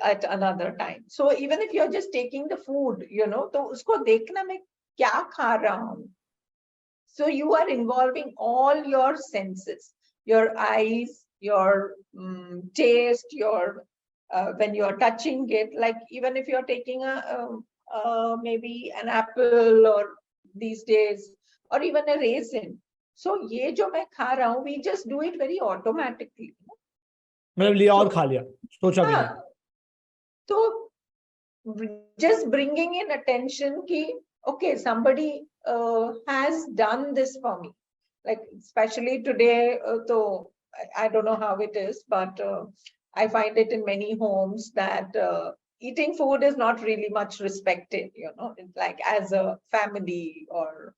at another time. So even if you're just taking the food, तो उसको देखना मैं क्या खा रहा हूँ. So you are involving all your senses, your eyes, your taste, your when you are touching it, like even if you're taking maybe an apple, or these days, or even a raisin. So ये जो मैं खा रहा हूँ, we just do it very automatically. मतलब लिया और खा लिया, सोचा भी नहीं. So just bringing in attention ki, okay, somebody has done this for me. Like especially today, so I don't know how it is, but I find it in many homes that eating food is not really much respected, like as a family, or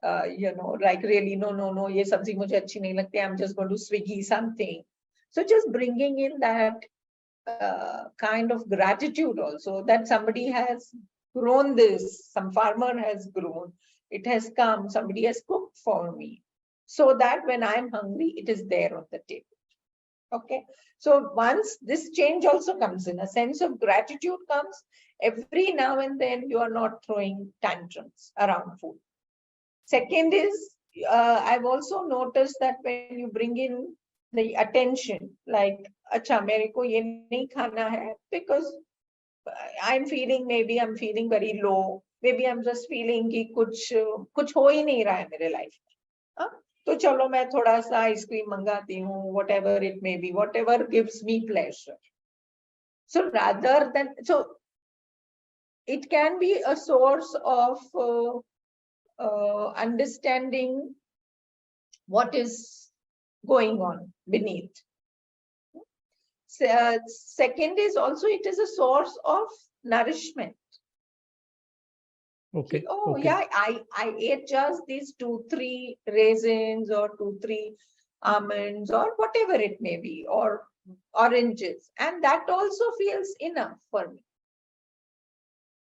like really, no, ye sabzi mujhe achhi nahi lagti, I'm just going to Swiggy something. So just bringing in that kind of gratitude also, that somebody has grown this, some farmer has grown, it has come, somebody has cooked for me, so that when I'm hungry, it is there on the table. Okay, so once this change also comes in, a sense of gratitude comes. Every now and then you are not throwing tantrums around food. Second is, I've also noticed that when you bring in the attention, like, acha, mere ko ye nahi khana hai because maybe I'm feeling very low. Maybe I'm just feeling कि कुछ हो ही नहीं रहा है मेरे life में. तो चलो मैं थोड़ा सा आइसक्रीम मंगाती हूँ, whatever it may be, whatever gives me pleasure. So rather than, so it can be a source of understanding what is going on beneath. Second is also, it is a source of nourishment. Okay. Oh, okay. yeah, I ate just these 2-3 raisins or 2-3 almonds or whatever it may be, or oranges, and that also feels enough for me.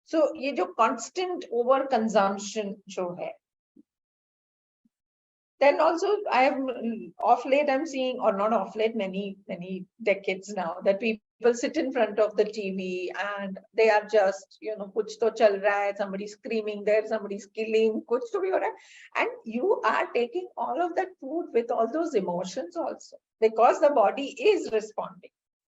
So ये जो constant over consumption जो है, then also I have off late I'm seeing, or not off late, many decades now, that people sit in front of the TV and they are just, kuch to chal raha hai, somebody's screaming there, somebody's killing, kuch to bhi ho raha hai, and you are taking all of that food with all those emotions also, because the body is responding.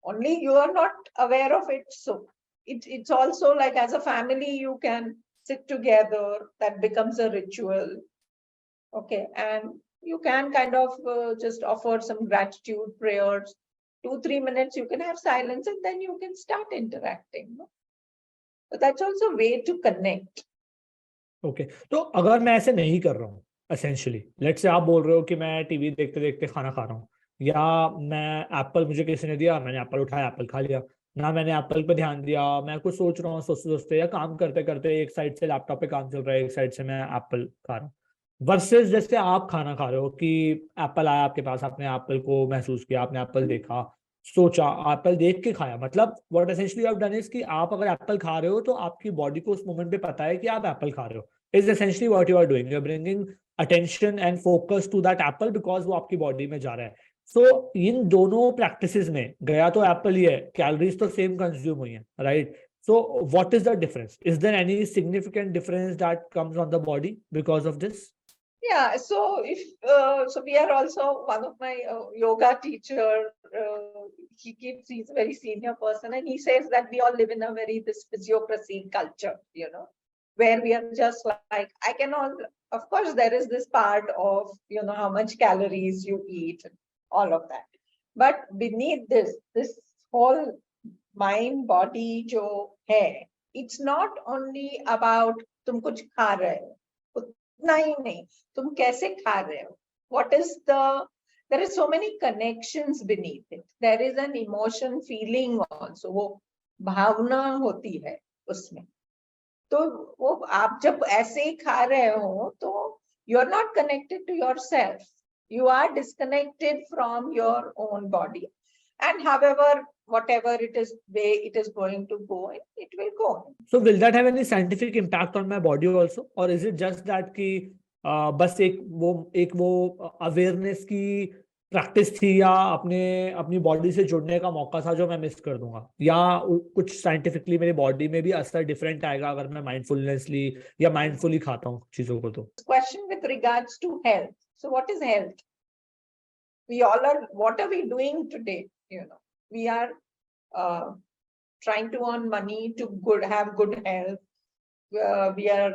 Only you are not aware of it. So it's also like, as a family, you can sit together, that becomes a ritual. Okay, and you can kind of just offer some gratitude prayers. 2-3 minutes you can have silence, and then you can start interacting. No? So that's also a way to connect. Okay, तो अगर मैं ऐसे नहीं कर रहा हूँ, essentially, let's say आप बोल रहे हो कि मैं टीवी देखते देखते खाना खा रहा हूँ, या मैं एप्पल, मुझे किसी ने दिया, मैंने एप्पल उठाया, एप्पल खा लिया, ना मैंने एप्पल पे ध्यान दिया, मैं कुछ सोच रहा हूँ, सोचते सोचते या काम करते करते एक साइड से लैपटॉप पे काम चल रहा है, एक साइड से मैं एप्पल खा रहा हूँ, वर्सेस जैसे आप खाना खा रहे हो कि एप्पल आया आपके पास, आपने एप्पल को महसूस किया, आपने एप्पल देखा, सोचा, एप्पल देख के खाया, मतलब what essentially you have done is कि आप अगर एप्पल खा रहे हो तो आपकी बॉडी को उस मोमेंट पे पता है कि आप एप्पल खा रहे हो, is essentially what you are doing, you are bringing attention and focus to that apple because वो आपकी बॉडी में जा रहा है. सो इन दोनों प्रैक्टिसेस में गया तो एप्पल ही है, कैलोरीज तो सेम कंज्यूम हुई है, right? So what is the difference? Is there any significant difference that comes on the body because of this? Yeah, so if so we are also, one of my yoga teacher, he's a very senior person, and he says that we all live in a very this physiocracy culture, where we are just like, I can all, of course there is this part of, how much calories you eat, all of that, but beneath this whole mind body jo hai, it's not only about tum kuch kha rahe ho, उतना ही नहीं, तुम कैसे खा रहे हो, what is there is so many connections beneath it, there is an emotion, feeling also, वो भावना होती है उसमें. तो वो आप जब ऐसे ही खा रहे हो तो you are not connected to yourself, you are disconnected from your own body, and however whatever it is way it is going to go, it will go. So will that have any scientific impact on my body also, or is it just that कि बस एक वो awareness की practice थी, या अपनी body से जुड़ने का मौका था जो मैं मिस कर दूंगा, या कुछ साइंटिफिकली मेरी बॉडी में भी असर डिफरेंट आएगा अगर मैं माइंडफुलनेसली या माइंडफुली खाता हूँ चीजों को? तो question with regards to health, so what is health? We all are, what are we doing today? We are trying to earn money to have good health. We are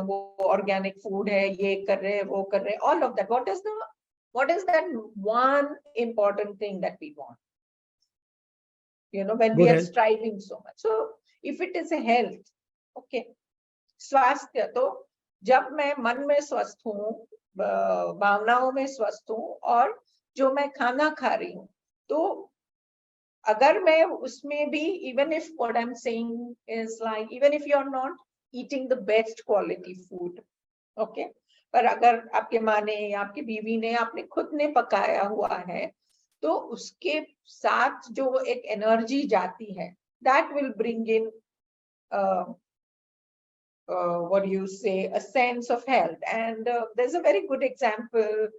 वो organic food है, ये कर रहे, वो कर रहे, all of that. What is that one important thing that we want? When we are striving so much. So if it is a health, okay, स्वास्थ्य, तो जब मैं मन में स्वस्थ हूँ, भावनाओं में स्वस्थ हूँ, और जो मैं खाना खा रही हूँ, तो अगर मैं उसमें भी, even if what I'm saying is like, even if you're not eating the best quality food, okay, पर अगर आपके माँ ने या आपकी बीवी ने, आपने खुद ने पकाया हुआ है, तो उसके साथ जो एक एनर्जी जाती है, that will bring in what do you say, a sense of health. And there's a very good example.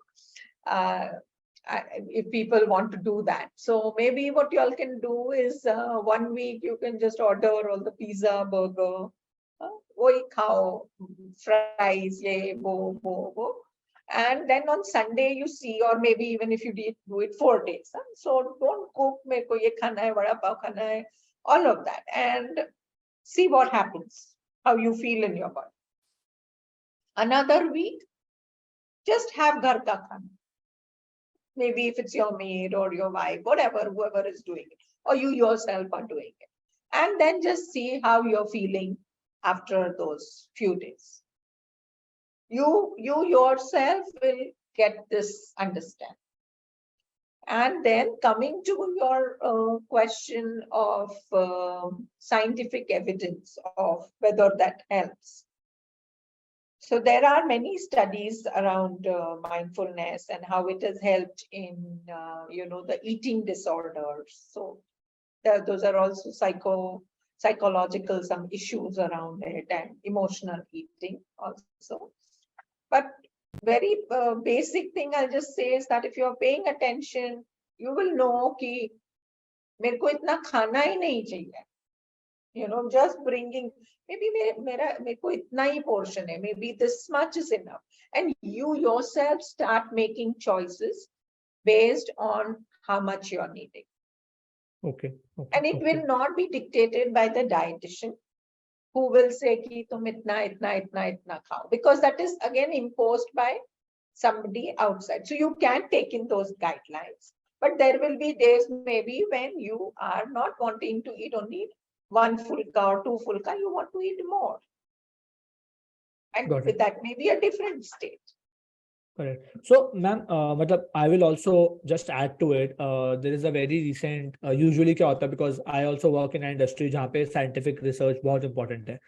if people want to do that. So maybe what y'all can do is 1 week you can just order all the pizza, burger, वही खाओ, fries, ye, wo. And then on Sunday you see, or maybe even if you do it 4 days. So don't cook, मेरे को ये खाना है, वड़ा पाव खाना है, all of that. And see what happens, how you feel in your body. Another week, just have ghar ka khana. Maybe if it's your maid or your wife, whatever, whoever is doing it, or you yourself are doing it. And then just see how you're feeling after those few days. You yourself will get this understanding. And then coming to your question of scientific evidence of whether that helps. So there are many studies around mindfulness and how it has helped in, the eating disorders. So those are also psychological, some issues around it, and emotional eating also. But very basic thing I'll just say is that if you're paying attention, you will know कि मेरे को इतना खाना ही नहीं चाहिए. Just bringing, maybe मेरे को इतना ही portion है, maybe this much is enough. And you yourself start making choices based on how much you're needing. Okay. And it will not be dictated by the dietitian who will say कि तुम इतना खाओ, because that is again imposed by somebody outside. So you can take in those guidelines, but there will be days maybe when you are not wanting to eat only 1 fulka or 2 fulka, you want to eat more. And that may be a different state. Correct. So, ma'am, I will also just add to it. There is a very recent, usually क्या होता है, because I also work in an industry जहाँ पे scientific research बहुत important है.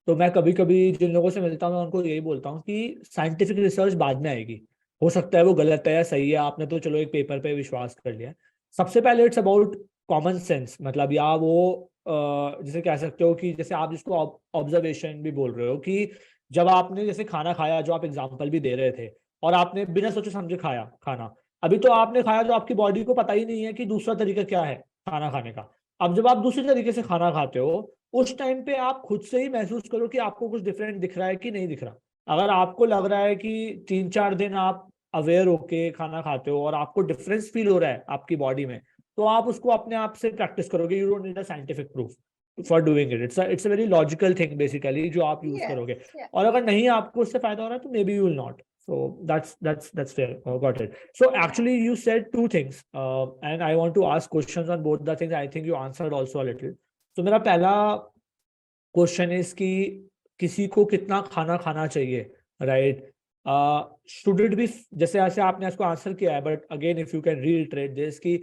तो मैं कभी-कभी जिन लोगों से मिलता हूँ मैं उनको यही बोलता हूँ कि scientific research बाद में आएगी. हो सकता है वो गलत है या सही है, आपने तो चलो एक पेपर पे विश्वास कर लिया. सबसे पहले it's about common sense, मतलब या वो जैसे कह सकते हो कि जैसे आप जिसको ऑब्जर्वेशन भी बोल रहे हो कि जब आपने जैसे खाना खाया, जो आप एग्जांपल भी दे रहे थे, और आपने बिना सोचे समझे खाया खाना, अभी तो आपने खाया जो आपकी बॉडी को पता ही नहीं है कि दूसरा तरीका क्या है खाना खाने का. अब जब आप दूसरे तरीके से खाना खाते हो, उस टाइम पे आप खुद से ही महसूस करो कि आपको कुछ डिफरेंट दिख रहा है कि नहीं दिख रहा. अगर आपको लग रहा है कि 3-4 दिन आप अवेयर होके खाना खाते हो और आपको डिफरेंस फील हो रहा है आपकी बॉडी में, तो आप उसको अपने आप से प्रैक्टिस करोगे. You don't need a scientific proof for doing it. It's a very logical thing basically जो आप यूज करोगे. और अगर नहीं आपको उससे फायदा हो रहा है तो may be you will not. So that's fair. Got it. So actually you said 2 things and I want to ask questions on both the things. I think you answered also a little. So मेरा पहला question is कि किसी को कितना खाना खाना चाहिए, right? Should it be, जैसे ऐसे आपने इसको आंसर किया है, but again if you can reiterate this कि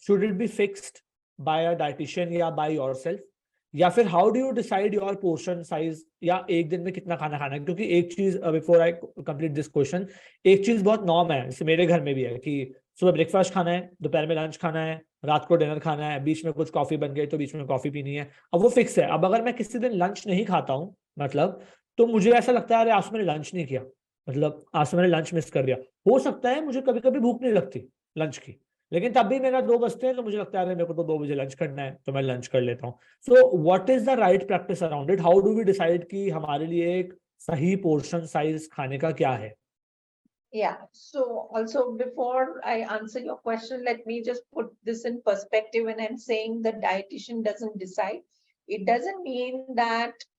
should it be fixed by a dietitian या by yourself, या फिर how do you decide your portion size, या एक दिन में कितना खाना खाना है? क्योंकि एक चीज, before I complete this question, एक चीज बहुत नॉर्म है, जैसे मेरे घर में भी है कि सुबह ब्रेकफास्ट खाना है, दोपहर में लंच खाना है, रात को डिनर खाना है, बीच में कुछ कॉफी बन गई तो बीच में कॉफी पीनी है. अब वो फिक्स है. अब अगर मैं किसी दिन लंच नहीं खाता हूँ मतलब, तो मुझे ऐसा लगता है अरे आज मैंने लंच नहीं किया, मतलब आज मैंने लंच मिस कर दिया. हो सकता है मुझे कभी कभी भूख नहीं लगती लंच की, लेकिन तब भी मेरा 2 बजते हैं तो मुझे लगता है मेरे को तो 2 बजे लंच करना है, तो मैं लंच कर लेता हूँ. So what is the right practice around it? How do we decide कि हमारे लिए एक सही पोर्शन साइज खाने का क्या है? Yeah, so also before I answer your question, let me just put this in perspective. When I'm saying the dietitian doesn't decide, it doesn't mean that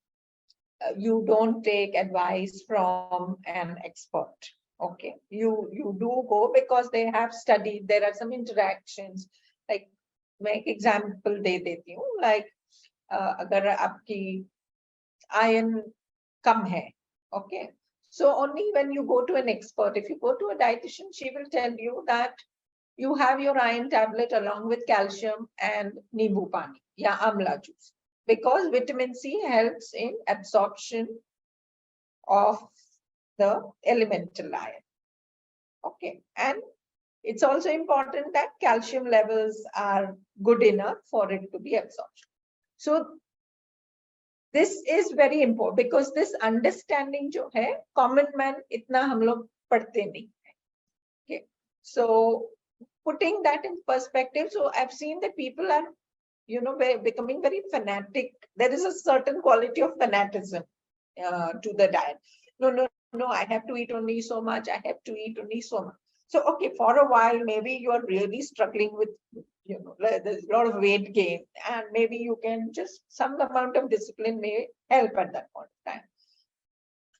you don't take advice from an expert. Okay, you do go because they have studied, there are some interactions. Like मैं एक example दे देती हूँ, like अगर आपकी iron कम है, okay, so only when you go to an expert, if you go to a dietitian, she will tell you that you have your iron tablet along with calcium and नींबू पानी या amla juice, because vitamin C helps in absorption of the elemental iron. Okay, and it's also important that calcium levels are good enough for it to be absorbed. So this is very important because this understanding जो है common man इतना हम लोग पढ़ते नहीं है. Okay, so putting that in perspective. So I've seen that people are, becoming very fanatic. There is a certain quality of fanaticism to the diet. No, I have to eat only so much. I have to eat only so much. So, okay, for a while, maybe you are really struggling with, there's a lot of weight gain, and maybe you can just, some amount of discipline may help at that point of time.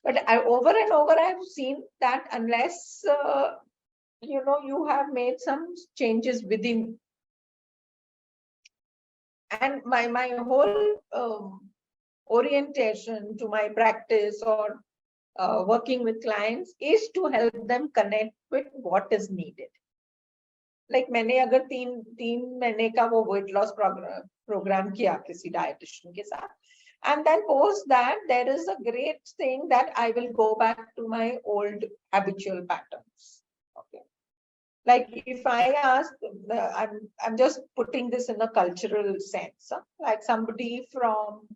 But over and over, I have seen that unless, you have made some changes within, and my whole orientation to my practice or working with clients is to help them connect with what is needed. Like मैंने अगर तीन महीने का वो weight loss program किया किसी dietitian के साथ, and then post that, there is a great thing that I will go back to my old habitual patterns. Okay. Like if I ask, I'm just putting this in a cultural sense, huh? Like somebody from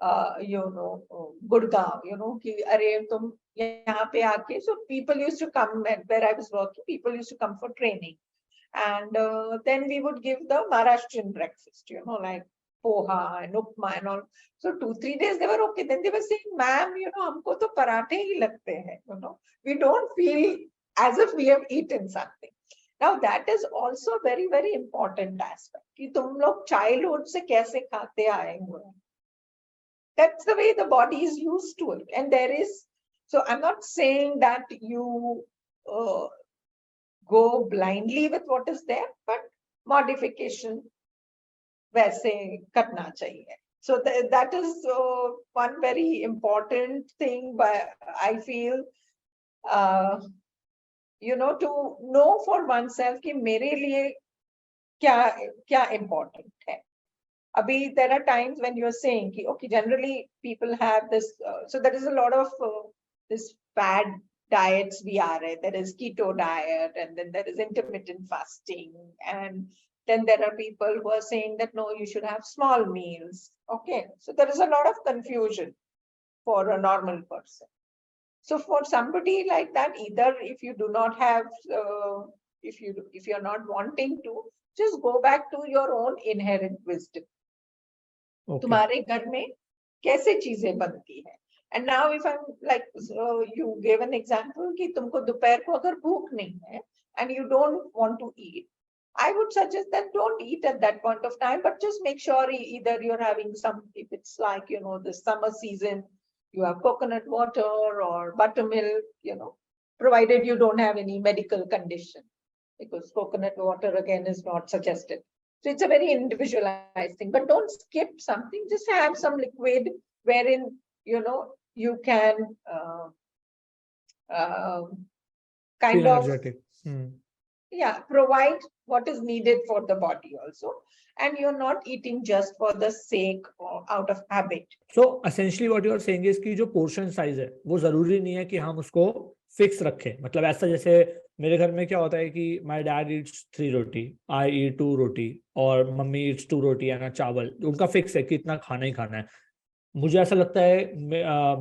Gurgaon, कि अरे तुम यहाँ पे आके, so people used to come, and where I was working, people used to come for training, and then we would give the Maharashtrian breakfast, like poha and upma and all. So 2-3 days they were okay. Then they were saying, ma'am, हमको तो पराठे ही लगते हैं, we don't feel as if we have eaten something. Now that is also very, very important aspect कि तुम लोग childhood से कैसे खाते आए हुए. That's the way the body is used to it. And there is, so I'm not saying that you go blindly with what is there, but modification वैसे करना चाहिए. So that is one very important thing, but I feel, to know for oneself कि मेरे लिए क्या important है. Abhi, there are times when you're saying, okay, generally people have this, so there is a lot of this fad diets we are in. There is keto diet, and then there is intermittent fasting, and then there are people who are saying that no, you should have small meals. Okay, so there is a lot of confusion for a normal person. So for somebody like that, either if you do not have, if you're not wanting to, just go back to your own inherent wisdom. तुम्हारे घर में कैसे चीजें बनती है. And now if I'm like, you gave an example कि तुमको दोपहर को अगर भूख नहीं है and you don't want to eat, I would suggest that don't eat at that point of time, but just make sure either you're having some, if it's like, the summer season, you have coconut water or buttermilk, provided you don't have any medical condition, because coconut water again is not suggested. So it's a very individualized thing, but don't skip something. Just have some liquid wherein, you can kind of, provide what is needed for the body also. And you're not eating just for the sake or out of habit. So essentially what you are saying is कि जो portion size है, वो जरूरी नहीं है कि हम उसको फिक्स रखें. मतलब ऐसा जैसे मेरे घर में क्या होता है कि my dad eats 3 roti, I eat 2 रोटी, और मम्मी eats 2 रोटी है ना चावल. उनका फिक्स है कि इतना खाना ही खाना है. मुझे ऐसा लगता है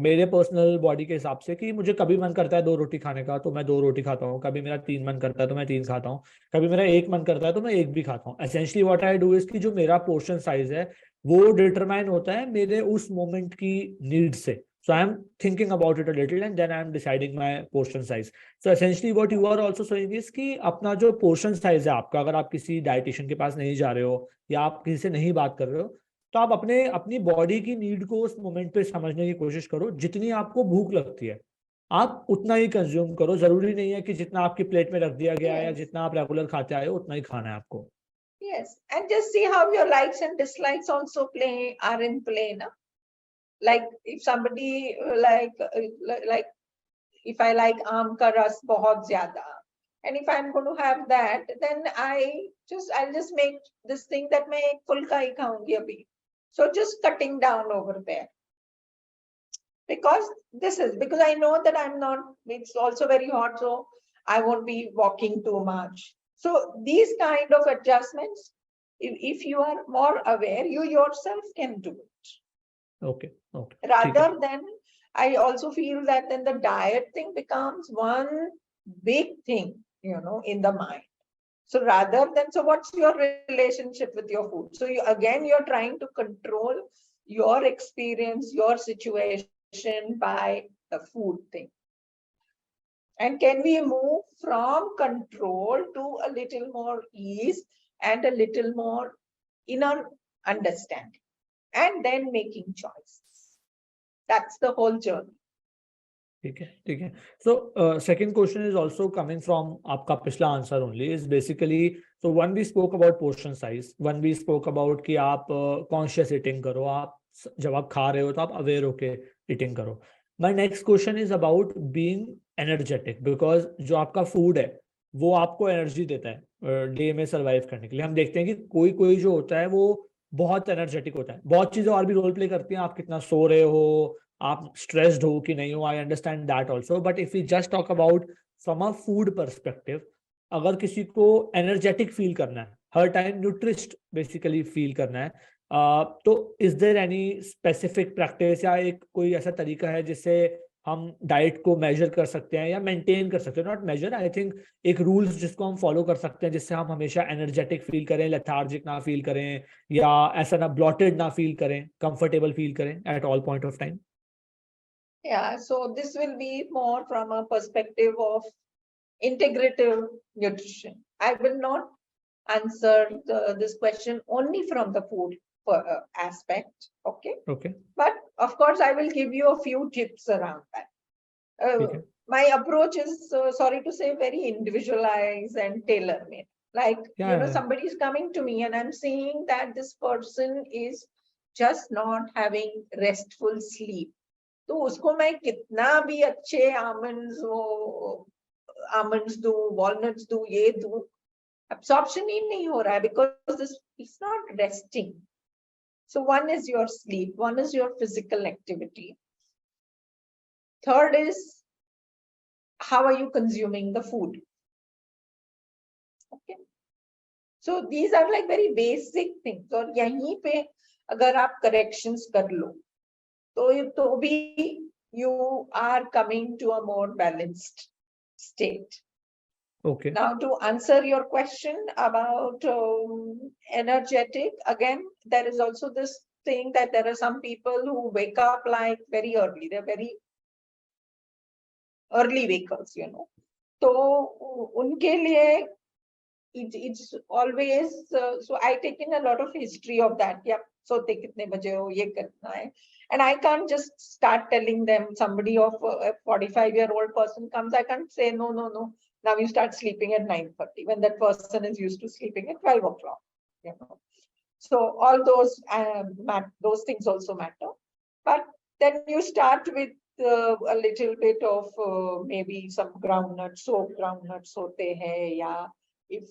मेरे पर्सनल बॉडी के हिसाब से कि मुझे कभी मन करता है 2 रोटी खाने का तो मैं 2 रोटी खाता हूँ, कभी मेरा 3 मन करता है तो मैं 3 खाता हूँ, कभी मेरा 1 मन करता है तो मैं 1 भी खाता हूँ. Essentially what I do is कि जो मेरा पोर्शन साइज है वो डिटरमाइन होता है मेरे उस मोमेंट की नीड से. So I'm thinking about it a little and then I'm deciding my portion size. So essentially what you are also saying is कि अपना जो portion size है आपका, अगर आप किसी डाइटिशियन के पास नहीं जा रहे हो या आप किसी से नहीं बात कर रहे हो, तो आप अपनी बॉडी की नीड को उस मोमेंट पे समझने की कोशिश करो. जितनी आपको भूख लगती है आप उतना ही कंज्यूम करो. जरूरी नहीं है कि जितना आपकी प्लेट में रख दिया गया है या जितना आप रेगुलर खाते आए हो उतना ही खाना है आपको. Yes, and just see how your likes and dislikes also are in play, na? Like if somebody like if I like aam ka ras bahut zyada, and if I'm going to have that, then I'll just make this thing that मैं एक फुल्का ही खाऊंगी अभी. So just cutting down over there. Because I know that it's also very hot, so I won't be walking too much. So these kind of adjustments, if you are more aware, you yourself can do it. Okay. Rather than, I also feel that then the diet thing becomes one big thing, in the mind. So rather than, so what's your relationship with your food? So you're trying to control your experience, your situation by the food thing. And can we move from control to a little more ease and a little more inner understanding, and then making choices? That's the whole journey. ठीक है. So second question is also coming from आपका पिछला answer only, is basically, so one we spoke about portion size, one we spoke about कि आप conscious eating करो, आप जब आप खा रहे हो तो आप aware होके eating करो. My next question is about being energetic, because जो आपका food है वो आपको एनर्जी देता है डे में सर्वाइव करने के लिए. हम देखते हैं कि कोई कोई जो होता है वो बहुत एनर्जेटिक होता है, बहुत चीजें और भी रोल प्ले करती हैं, आप कितना सो रहे हो, आप स्ट्रेस्ड हो कि नहीं हो, I understand that also. But if you just talk about from a food perspective, अगर किसी को एनर्जेटिक फील करना है, हर टाइम न्यूट्रिस्ट बेसिकली फील करना है, तो is there any specific practice या एक कोई ऐसा तरीका है जिससे हम डाइट को मेजर कर सकते हैं या मेंटेन कर सकते हैं, नॉट मेजर, आई थिंक एक रूल्स जिसको हम फॉलो कर सकते हैं जिससे हम हमेशा एनर्जेटिक फील करें, लेथार्जिक ना फील करें, या ऐसा ना ब्लॉटेड ना फील करें, कंफर्टेबल फील करें at all point of time? Yeah, so this will be more from a perspective of integrative nutrition. I will not answer this question only from the food aspect, okay? Okay. But of course, I will give you a few tips around that. Okay. My approach is, sorry to say, very individualized and tailor-made. Like, somebody is coming to me and I'm seeing that this person is just not having restful sleep. तो उसको मैं कितना भी अच्छे almonds दूं, walnuts दूं, ये दूं, absorption ही नहीं हो रहा है, because this is not resting. So one is your sleep, one is your physical activity. Third is, how are you consuming the food? Okay. So these are like very basic things. और यहीं पे अगर आप corrections कर लो, तो भी you are coming to a more balanced state. Okay. Now, to answer your question about energetic, again, there is also this thing that there are some people who wake up like very early. They're very early wakers, So unke liye, it's always, so I take in a lot of history of that. Yeah, sote kitne baje ho, ye karna hai. And I can't just start telling them, somebody of a 45-year-old person comes, I can't say, no. Now you start sleeping at 9:30 when that person is used to sleeping at 12 o'clock. So all those things also matter. But then you start with a little bit of maybe some groundnuts, soaked groundnuts hote hai, ya if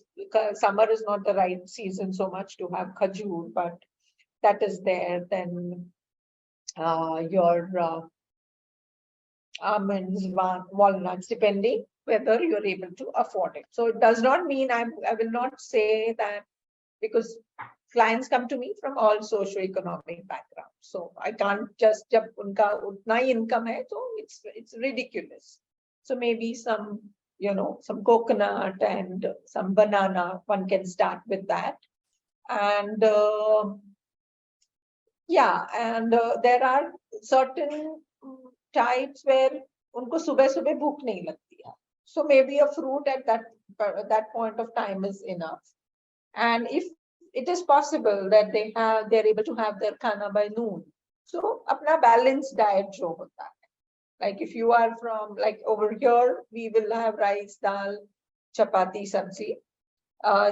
summer is not the right season so much to have khajur, but that is there. Then your almonds, walnuts, depending whether you're able to afford it. So it does not mean I will not say that, because clients come to me from all socio-economic backgrounds. So I can't just, jab unka utna hi income hai, so it's ridiculous. So maybe some, some coconut and some banana, one can start with that. And there are certain types where unko subah bhook nahi lagti hai. So maybe a fruit at that point of time is enough. And if it is possible that they're able to have their khana by noon, so apna balanced diet jo hota hai. Like if you are from, like over here, we will have rice, dal, chapati, sabzi.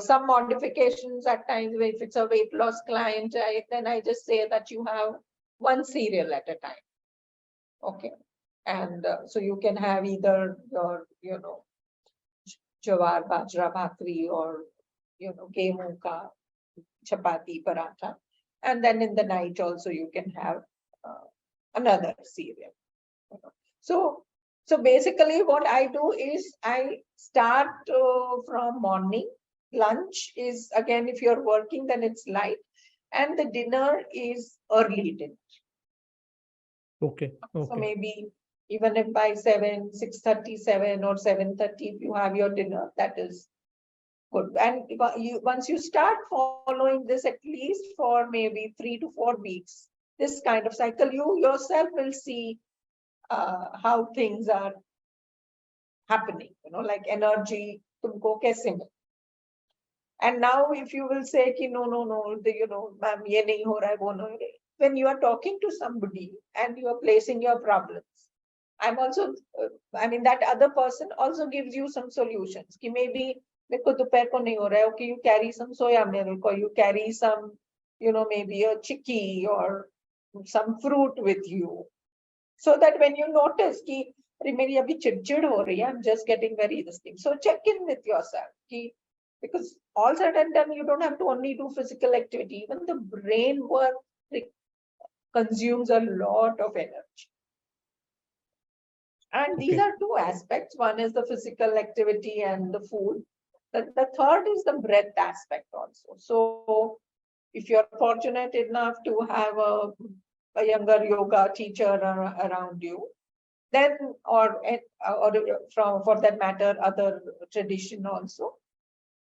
Some modifications at times, if it's a weight loss client, then I just say that you have one cereal at a time. Okay. And so you can have either your, jawar, bajra, bhakri, or, gehu ka chapati, paratha. And then in the night also you can have another cereal. So basically what I do is I start from morning. Lunch is, again, if you're working, then it's light. And the dinner is early dinner. Okay. So maybe even if by 6:37 or 7:30, if you have your dinner, that is Good. And once you start following this at least for maybe 3 to 4 weeks, this kind of cycle, you yourself will see how things are happening, like energy, tumko kaise mile. And now if you will say, ki, no, ma'am, ye nahi ho raha hai, wo nahi ho raha hai. When you are talking to somebody and you are placing your problems, that other person also gives you some solutions. Ki maybe मेरे को दोपहर को नहीं हो रहा है, okay, you carry some soya milk, or you carry some, maybe a chicky or some fruit with you. So that when you notice कि अरे मेरी अभी चिड़चिड़ हो रही है, I'm just getting very this thing. So check in with yourself कि, because all said and done, you don't have to only do physical activity. Even the brain work consumes a lot of energy. And these are two aspects. One is the physical activity and the food. The third is the breath aspect also. So if you're fortunate enough to have a younger yoga teacher around you, then, or for that matter, other tradition also,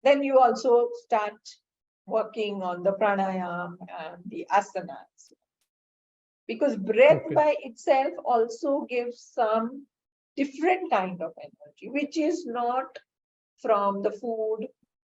then you also start working on the pranayam and the asanas. Because breath by itself also gives some different kind of energy, which is not from the food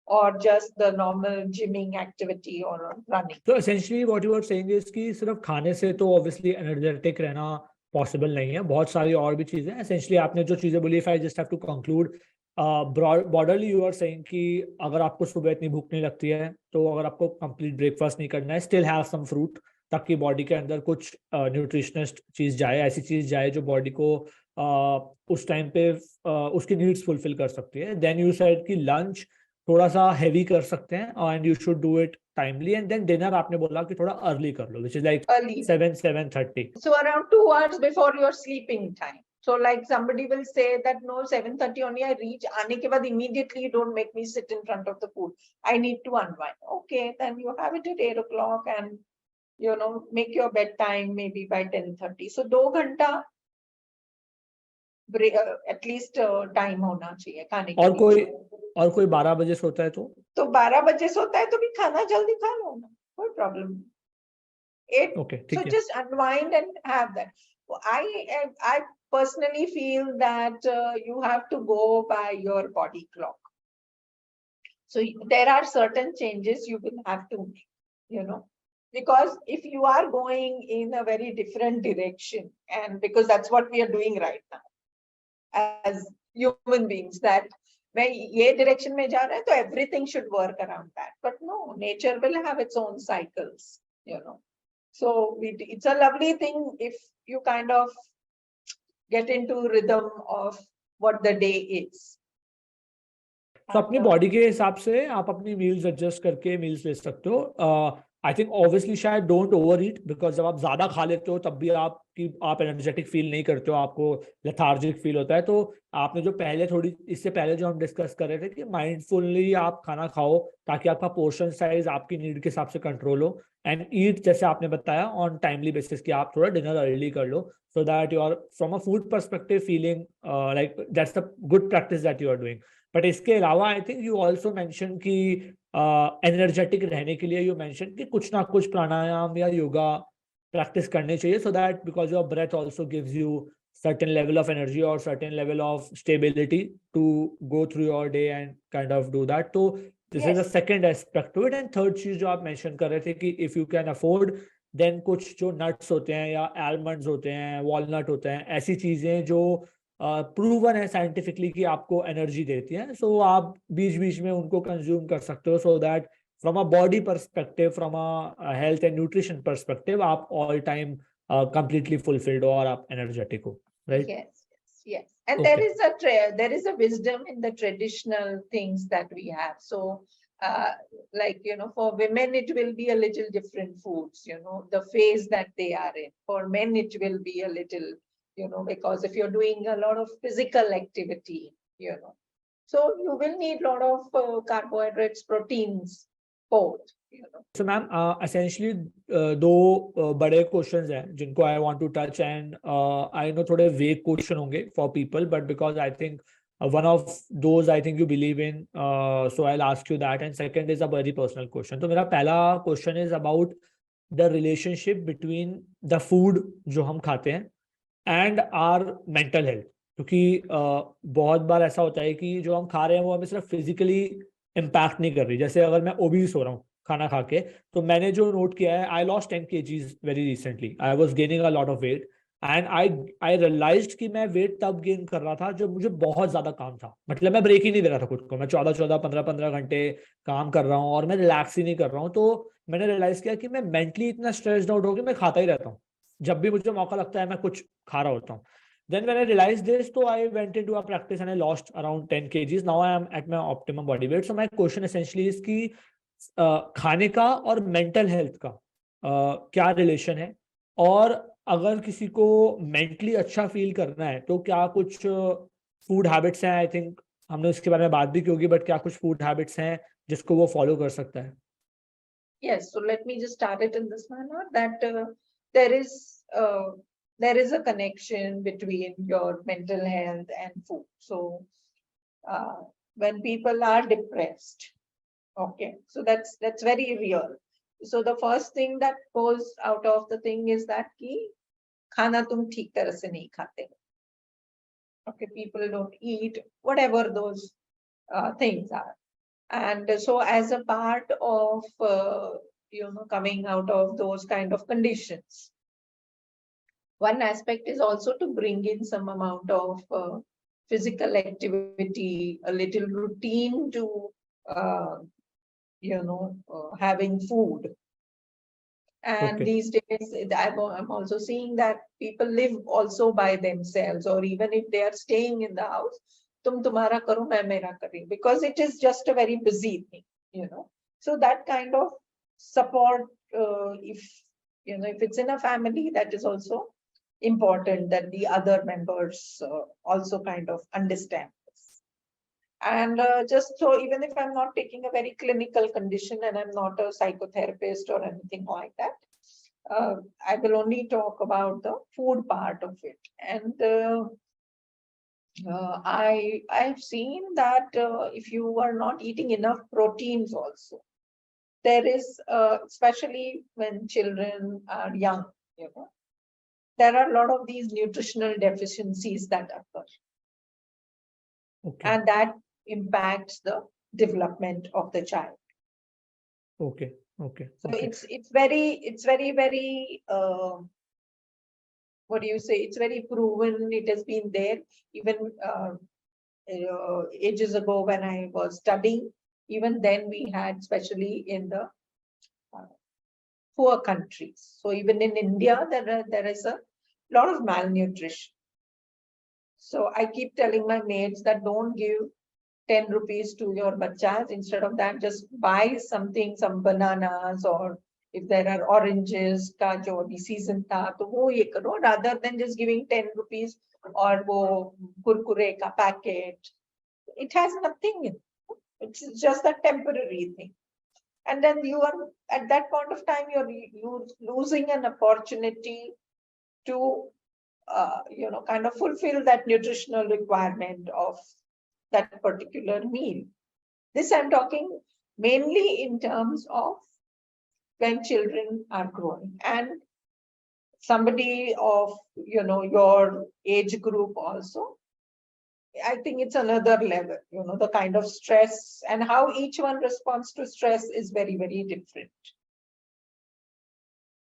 or just the normal gymming activity or running. So essentially what you are saying is कि सिर्फ खाने से तो obviously energetic रहना possible नहीं है, बहुत सारी और भी चीजें. Essentially आपने जो चीजें बोली, if I just have to conclude, broadly you are saying कि अगर आपको सुबह इतनी भूख नहीं लगती है तो अगर आपको complete breakfast नहीं करना है, still have some fruit, ताकि बॉडी के अंदर कुछ न्यूट्रिशनिस्ट चीज जाए, ऐसी चीज जाए जो बॉडी को उस टाइम पे उसकी नीड्स फुलफिल कर सकती है. देन यू सेड कि लंच थोड़ा सा हेवी कर सकते हैं and you should do it timely, and then dinner आपने बोला कि थोड़ा अर्ली कर लो, which is like 7:30. So around 2 hours before your sleeping time. So like somebody will say that no, 7:30 only I reach, aane ke baad immediately don't make me sit in front of the food, I need to unwind. Okay, then you have it at 8 o'clock and make your bedtime maybe by 10:30. So 2 घंटा at least time होना चाहिए खाने के लिए. और कोई 12 बजे सोता है तो 12 बजे सोता है तो भी खाना जल्दी खा लो ना, कोई प्रॉब्लम नहीं. Okay, so just unwind and have that. I personally feel that you have to go by your body clock. So there are certain changes you will have to make, because if you are going in a very different direction, and because that's what we are doing right now as human beings, that मैं ये direction में जा रहा है तो everything should work around that. But no, nature will have its own cycles, So it's a lovely thing if you kind of get into rhythm of what the day is. तो अपनी body के हिसाब से आप अपनी meals adjust करके meals ले सकते हो. आई थिंक ऑब्वियसली शायद डोंट ओवर ईट, बिकॉज जब आप ज्यादा खा लेते हो तब भी आप एनर्जेटिक फील नहीं करते हो, आपको लेथार्जिक फील होता है. तो आपने जो इससे पहले जो हम डिस्कस कर रहे थे कि माइंडफुली आप खाना खाओ ताकि आपका पोर्शन साइज आपकी नीड के हिसाब से कंट्रोल हो, एंड ईट जैसे आपने बताया ऑन टाइमली बेसिस कि आप थोड़ा डिनर अर्ली कर लो, so that you are from a food perspective feeling like that's the good practice that you are doing. But इसके अलावा I think you also mention कि एनर्जेटिक रहने के लिए यू मेंशन कि कुछ ना कुछ प्राणायाम या योगा प्रैक्टिस करने चाहिए, so that because your breath also gives you certain level of energy or certain level of stability to go through your day and kind of do that. So this is the second aspect to it. And third चीज जो आप mention कर रहे थे कि if you can afford, then कुछ जो nuts होते हैं या almonds होते हैं, walnut होते हैं, ऐसी चीजें जो प्रूवन है साइंटिफिकली कि आपको एनर्जी देती है, सो आप बीच बीच में उनको कंज्यूम कर सकते हो, so that from a body perspective, from a health and nutrition perspective आप all time completely fulfilled or आप energetic हो, right? Yes. And there is a wisdom in the traditional things that we have. So like for women it will be a little different foods, the phase that they are in. For men it will be a little, because if you're doing a lot of physical activity, so you will need a lot of carbohydrates, proteins, both. So ma'am, essentially दो बड़े questions हैं जिनको I want to touch, and I know थोड़े vague question होंगे for people, but because I think one of those I think you believe in, so I'll ask you that. And second is a very personal question. तो मेरा पहला question is about the relationship between the food जो हम खाते हैं and our mental health. क्योंकि बहुत बार ऐसा होता है कि जो हम खा रहे हैं वो हमें सिर्फ फिजिकली इम्पैक्ट नहीं कर रही. जैसे अगर मैं ओबीस हो रहा हूँ खाना खा के, तो मैंने जो नोट किया है, I lost 10 kgs very recently. I was gaining a lot of weight and I realised कि मैं वेट तब गेन कर रहा था जब मुझे बहुत ज्यादा काम था. मतलब मैं ब्रेक ही नहीं दे रहा था खुद को. मैं 14-14 15-15 घंटे काम कर रहा हूँ और मैं रिलैक्स ही नहीं कर रहा हूँ. तो मैंने रियलाइज किया कि मैं मेंटली इतना स्ट्रेस्ड आउट हो कि मैं खाता ही रहता हूँ. जब भी मुझे मौका लगता है मैं कुछ खा रहा होता हूँ. Then when I realized this, so I went into a practice and I lost around 10 kgs. Now I am at my optimum body weight. So my question essentially is कि खाने का और मेंटल हेल्थ का क्या relation है, और अगर किसी को मेंटली अच्छा फील करना है तो क्या कुछ फूड हैबिट्स हैं. आई थिंक हमने उसके बारे में बात भी की होगी, बट क्या कुछ फूड हैबिट्स हैं जिसको वो फॉलो कर सकता है? Yes, so let me just start it in this manner that there is uh, there is a connection between your mental health and food. So when people are depressed, okay, so that's very real. So the first thing that goes out of the thing is that ki khana tum theek tarah se nahi khate. Okay, people don't eat whatever those things are. And so as a part of coming out of those kind of conditions, one aspect is also to bring in some amount of physical activity, a little routine to having food. And Okay. these days I'm also seeing that people live also by themselves, or even if they are staying in the house, tum tumhara karo main mera kari, because it is just a very busy thing. So that kind of support, if it's in a family, that is also important, that the other members also kind of understand this. And just so, even if I'm not taking a very clinical condition and I'm not a psychotherapist or anything like that, I will only talk about the food part of it. And I've seen that if you are not eating enough proteins also, there is, especially when children are young, there are a lot of these nutritional deficiencies that occur. Okay. And that impacts the development of the child. Okay. So it's very what do you say? It's very proven. It has been there even ages ago when I was studying. Even then we had, especially in the poor countries. So even in India, there is a lot of malnutrition. So I keep telling my mates that don't give 10 rupees to your bachas. Instead of that, just buy something, some bananas, or if there are oranges, ka jo abhi season tha, to wo ye karo, rather than just giving 10 rupees or wo kurkure ka packet. It has nothing in it. It's just a temporary thing. And then you are, at that point of time, you're losing an opportunity to kind of fulfill that nutritional requirement of that particular meal. This I'm talking mainly in terms of when children are growing, and somebody of your age group also. I think it's another level. The kind of stress and how each one responds to stress is very, very different.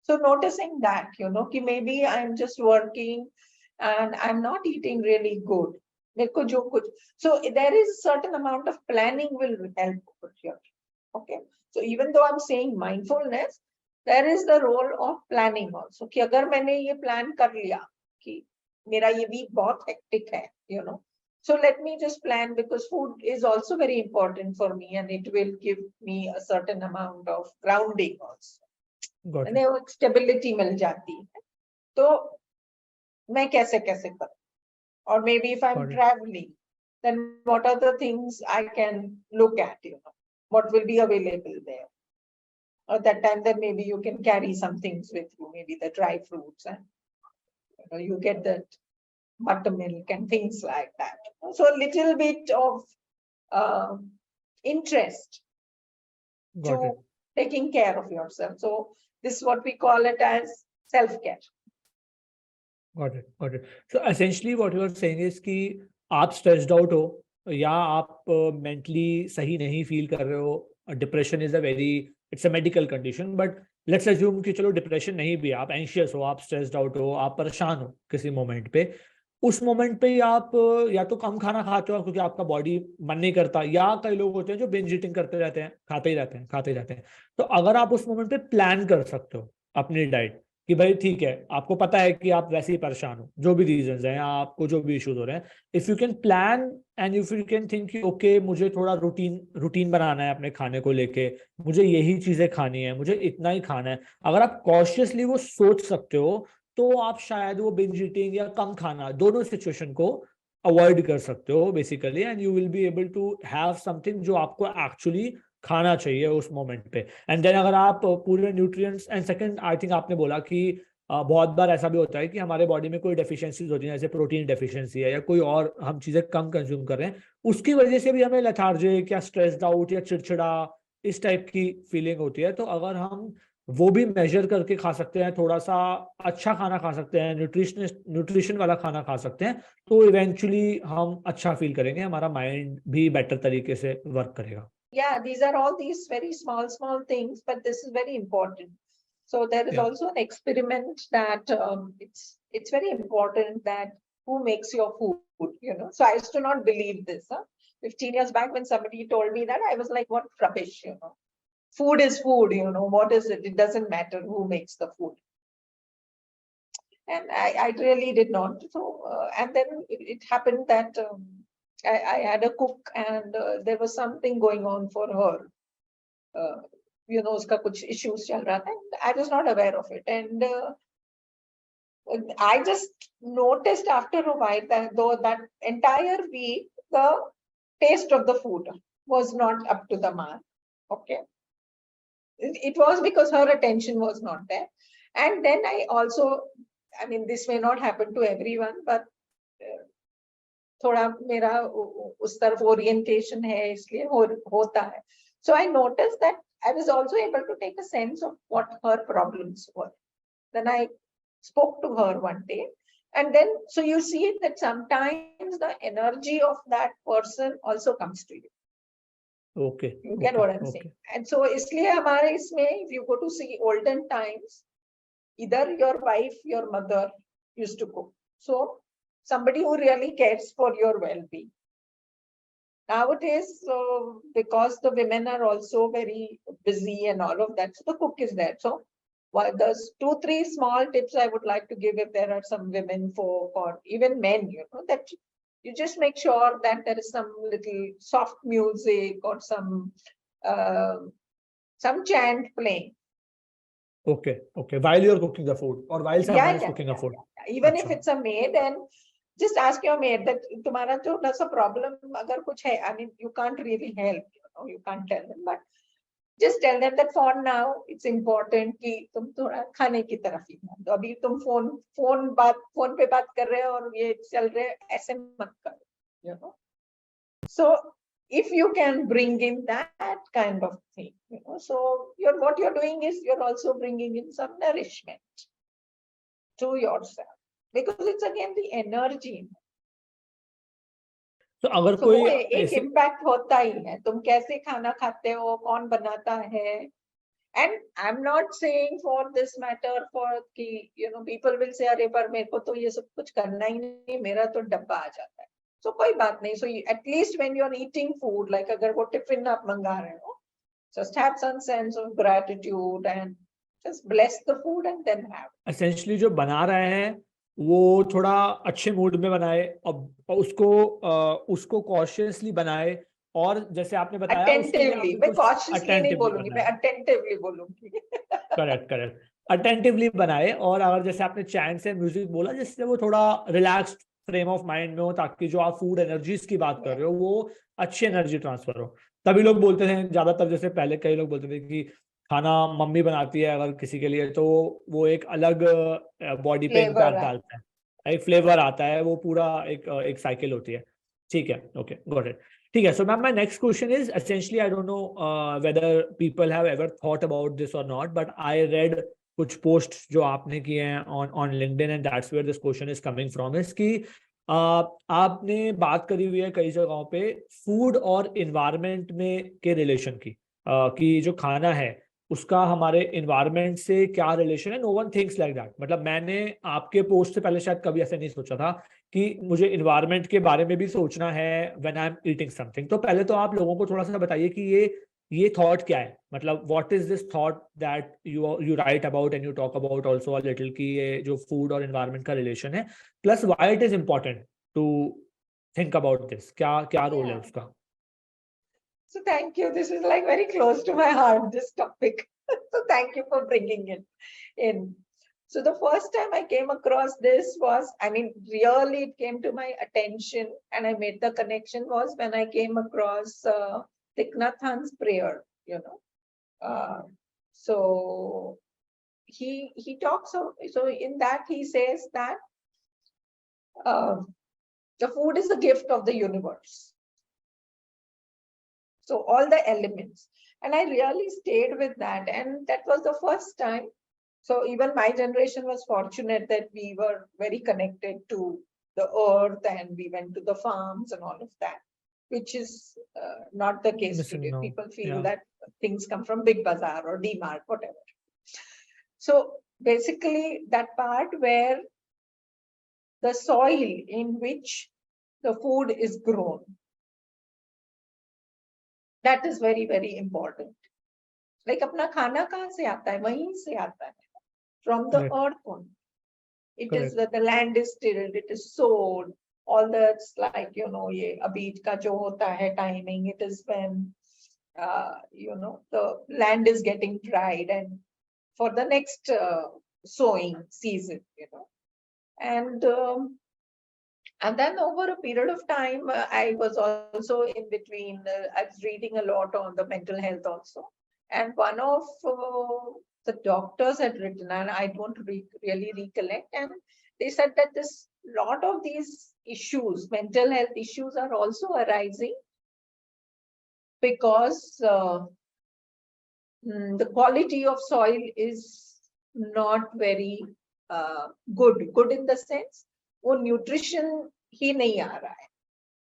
So noticing that, ki maybe I'm just working and I'm not eating really good. So there is a certain amount of planning will help over here. Okay. So even though I'm saying mindfulness, there is the role of planning also. कि अगर मैंने ये plan कर लिया कि मेरा ये week बहुत hectic है, So let me just plan, because food is also very important for me and it will give me a certain amount of grounding also. Got and it. वो stability मिल जाती है. तो मैं कैसे करूँ? Or maybe if I'm traveling, then what are the things I can look at, what will be available there? At that time, then maybe you can carry some things with you, maybe the dry fruits, and you get that buttermilk and things like that. So a little bit of interest Got it. to taking care of yourself. So this is what we call it as self-care. Got it. Got it. So essentially what you are saying is कि आप stressed out हो या आप mentally सही नहीं feel कर रहे हो. Depression is a very, it's a medical condition, but let's assume कि चलो depression नहीं भी, आप anxious हो, आप stressed out हो, आप परेशान हो किसी moment पे, उस मोमेंट पे आप या तो कम खाना खाते हो क्योंकि आपका बॉडी मन नहीं करता, या कई लोग होते हैं जो बिंज ईटिंग करते रहते हैं, खाते ही रहते हैं, खाते ही रहते हैं. तो अगर आप उस मोमेंट पे प्लान कर सकते हो अपनी डाइट कि भाई ठीक है, आपको पता है कि आप वैसे ही परेशान हो, जो भी रीजंस हैं, आपको जो भी इश्यूज हो रहे हैं, if you can plan and if you can think कि ओके मुझे थोड़ा रूटीन बनाना है अपने खाने को लेके, मुझे यही चीजें खानी है, मुझे इतना ही खाना है, अगर आप कॉशियसली वो सोच सकते हो, तो आप शायद वो बिंज ईटिंग या कम खाना दोनों सिचुएशन को अवॉइड कर सकते हो basically, and you will be able to have something जो आपको एक्चुअली खाना चाहिए उस मोमेंट पे. एंड देन अगर आप पूरे nutrients, and second I think आपने बोला कि बहुत बार ऐसा भी होता है कि हमारे बॉडी में कोई डेफिशिएंसीज होती हैं, जैसे प्रोटीन डेफिशिएंसी है या कोई और हम चीजें कम कंज्यूम कर रहे हैं, उसकी वजह से भी हमें लेथार्जिक या स्ट्रेस्ड आउट या चिड़चिड़ा इस टाइप की फीलिंग होती है. तो अगर हम वो भी मेजर करके खा सकते हैं, थोड़ा सा अच्छा खाना खा सकते हैं, न्यूट्रिशन वाला खाना खा सकते हैं, तो इवेंचुअली हम अच्छा फील करेंगे, हमारा माइंड भी बेटर तरीके से वर्क करेगा. Yeah, these are all these very small things, but this is very important. So there is Yeah. also an experiment that it's very important that who makes your food, you know. So I used to not believe this. 15 years back when somebody told me that, I was like, what rubbish, you know. Food is food, you know, what is it? It doesn't matter who makes the food. And I really did not. So, and then it happened that I had a cook, and there was something going on for her. You know, uska kuch issues chal raha tha, and I was not aware of it. And I just noticed after a while that though that entire week, the taste of the food was not up to the mark. Okay. It was because her attention was not there. And then I also, I mean, this may not happen to everyone, but थोड़ा मेरा उस तरफ orientation है, इसलिए होता है. So I noticed that I was also able to take a sense of what her problems were. Then I spoke to her one day, and then so you see that sometimes the energy of that person also comes to you. Okay. You get what I'm saying? And so इसलिए हमारे इसमें, if you go to see olden times, either your wife, your mother used to cook. So somebody who really cares for your well-being. Nowadays, because the women are also very busy and all of that, so the cook is there. So there's 2-3 small tips I would like to give if there are some women folk or even men, you know, that you just make sure that there is some little soft music or some chant playing. Okay. While you're cooking the food, or while someone is cooking the food. Even if it's a maid, and just ask your maid that तुम्हारा जो ऐसा problem अगर कुछ है, I mean, you can't really help, you know, you can't tell them, but just tell them that for now it's important कि तुम थोड़ा खाने की तरफ ही ध्यान दो. अभी तुम फोन पे बात कर रहे हो और ये चल रहे, ऐसे मत करो, you know. So if you can bring in that kind of thing, you know, so what you're doing is you're also bringing in some nourishment to yourself, because it's again the energy. So अगर कोई एक impact होता ही है, तुम कैसे खाना खाते हो, कौन बनाता है. And I'm not saying for this matter for कि, you know, people will say अरे पर मेरे को तो ये सब कुछ करना ही नहीं, मेरा तो डब्बा आ जाता है. So कोई बात नहीं. So at least when you're eating food, like अगर वो टिफिन आप मंगा रहे हो, just have some sense of gratitude and just bless the food and then have. Essentially जो बना रहे हैं वो थोड़ा अच्छे मूड में बनाए और उसको कॉशियसली बनाए, और जैसे आपने बताया attentively, मैं cautiously नहीं बोलूंगी, मैं attentively बोलूंगी. करेक्ट अटेंटिवली बनाए. और अगर जैसे आपने चैन से म्यूजिक बोला, जिससे वो थोड़ा रिलैक्स्ड फ्रेम ऑफ माइंड में हो, ताकि जो आप फूड एनर्जीज की बात कर रहे हो वो अच्छी एनर्जी ट्रांसफर हो. तभी लोग बोलते थे ज्यादातर, जैसे पहले कई लोग बोलते थे कि खाना मम्मी बनाती है अगर किसी के लिए, तो वो एक अलग बॉडी पे इम्पैक्ट डालता है. एक फ्लेवर आता है, वो पूरा एक साइकिल होती है. ठीक है, ओके, गॉट इट. ठीक है. So ma'am, my next question is essentially, I don't know whether people have ever thought about this और नॉट, बट आई रेड कुछ पोस्ट जो आपने किए हैं on LinkedIn, and that's where this question is coming from, is कि आपने बात करी हुई है कई जगहों पे फूड और इन्वायरमेंट में के रिलेशन की, कि जो खाना है उसका हमारे इन्वायरमेंट से क्या रिलेशन है. No one thinks like that. मतलब मैंने आपके पोस्ट से पहले शायद कभी ऐसे नहीं सोचा था कि मुझे इन्वायरमेंट के बारे में भी सोचना है when I am eating something. तो पहले तो आप लोगों को थोड़ा सा बताइए कि ये थॉट क्या है, मतलब what is this thought that you write about and you talk about also a little, कि ये जो फूड और इन्वायरमेंट का रिलेशन है, plus why it is important to think about this, क्या क्या रोल है Yeah. उसका. So thank you. This is like very close to my heart, this topic. So thank you for bringing it in. So the first time I came across this was, I mean, really it came to my attention and I made the connection was when I came across Thich Nhat Hanh's prayer, you know. So he talks, so in that he says that the food is the gift of the universe. So all the elements. And I really stayed with that. And that was the first time. So even my generation was fortunate that we were very connected to the earth and we went to the farms and all of that, which is not the case Missing today. now. People feel Yeah. that things come from Big Bazaar or D-Mart, whatever. So basically that part where the soil in which the food is grown, that is very, very important. Like अपना खाना कहाँ से आता है? वहीं से आता है. From the earth only. It is where the land is tilled, it is sowed. All that's like, you know, ये अबीज का जो होता है timing, it is when, you know, the land is getting dried and for the next sowing season, you know. And then over a period of time, I was also in between, I was reading a lot on the mental health also. And one of the doctors had written, and I don't really recollect, and they said that this lot of these issues, mental health issues, are also arising because the quality of soil is not very good. Good in the sense, वो nutrition ही नहीं आ रहा है.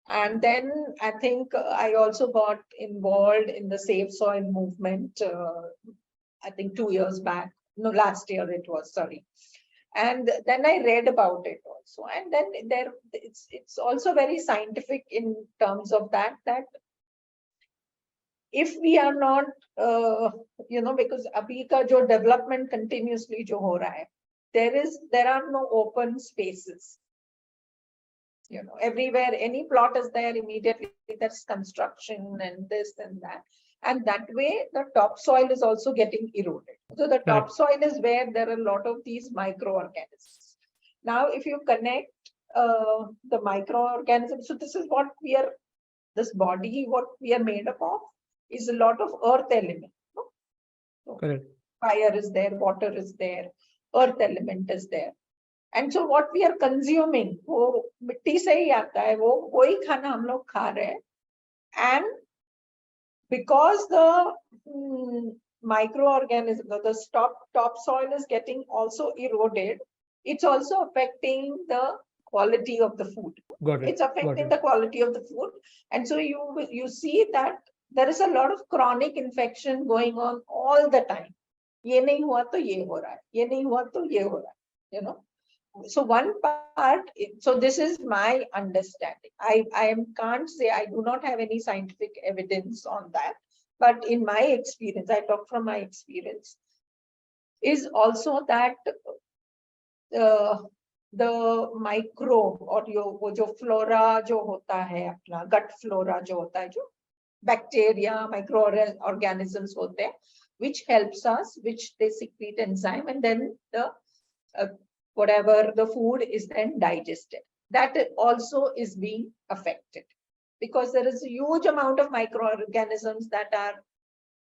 And then I think I also got involved in the Save Soil movement, I think 2 years back. No, last year it was, sorry. And then I read about it also. And then it's also very scientific in terms of that if we are not, you know, because abhi ka jo development continuously jo ho raha hai, there are no open spaces. You know, everywhere, any plot is there, immediately there's construction and this and that. And that way, the topsoil is also getting eroded. So the topsoil is where there are a lot of these microorganisms. Now, if you connect the microorganisms, so this is what we are, this body, what we are made up of, is a lot of earth element. No? So Correct. Fire is there, water is there, earth element is there. And so what we are consuming, वो मिट्टी से ही आता है, वो ही खाना हम लोग खा रहे हैं. And because the microorganism, the topsoil is getting also eroded, it's also affecting the quality of the food. Got it. It's affecting the quality of the food. And so you see that there is a lot of chronic infection going on all the time. ये नहीं हुआ तो ये हो रहा है, ये नहीं हुआ तो ये हो रहा है, you know. So one part, so this is my understanding. I can't say, I do not have any scientific evidence on that, but in my experience, I talk from my experience, is also that the microbe or वो जो flora जो होता है अपना gut flora जो होता है, जो bacteria, microorganisms होते हैं, which helps us, which they secrete enzyme, and then the whatever the food is then digested. That also is being affected because there is a huge amount of microorganisms that are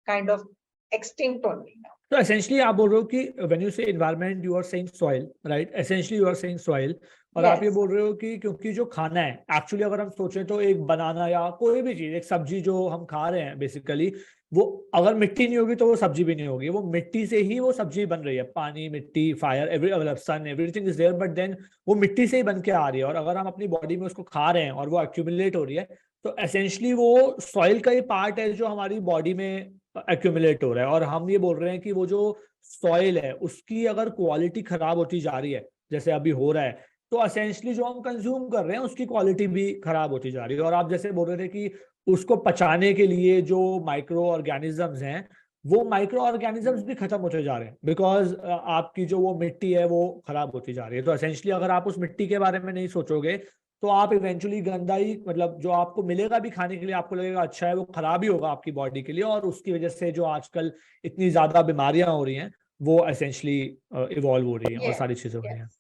kind of extinct only now. So essentially आप बोल रहे हो कि when you say environment, you are saying soil, right? Essentially you are saying soil. और आप ये Yes. बोल रहे हो कि क्योंकि जो खाना है एक्चुअली अगर हम सोचें तो एक बनाना या कोई भी चीज, एक सब्जी जो हम खा रहे हैं बेसिकली, वो अगर मिट्टी नहीं होगी तो वो सब्जी भी नहीं होगी। वो मिट्टी से ही वो सब्जी बन रही है, पानी, मिट्टी, fire, every sun, everything is there, but then वो मिट्टी से ही बन के आ रही है। और अगर हम अपनी बॉडी में उसको खा रहे हैं और वो एक्यूमुलेट हो रही है, तो एसेंशली वो सॉइल का ही पार्ट है जो हमारी बॉडी में एक्यूमुलेट हो रहा है। और हम ये बोल रहे हैं कि वो जो सॉइल है उसकी अगर क्वालिटी खराब होती जा रही है, जैसे अभी हो रहा है, तो असेंशली जो हम कंज्यूम कर रहे हैं उसकी क्वालिटी भी खराब होती जा रही है। और आप जैसे बोल रहे थे कि उसको पचाने के लिए जो माइक्रो ऑर्गेनिजम्स हैं, वो माइक्रो ऑर्गेनिजम्स भी खत्म होते जा रहे हैं, बिकॉज आपकी जो वो मिट्टी है वो खराब होती जा रही है। तो असेंशली अगर आप उस मिट्टी के बारे में नहीं सोचोगे, तो आप इवेंचुअली गंदा ही, मतलब जो आपको मिलेगा भी खाने के लिए, आपको लगेगा अच्छा है, वो खराब ही होगा आपकी बॉडी के लिए। और उसकी वजह से जो आजकल इतनी ज्यादा बीमारियां हो रही हैं, वो एसेंशली इवॉल्व हो रही हैं और Yes. सारी चीजें हो रही Yes. हैं। Yes.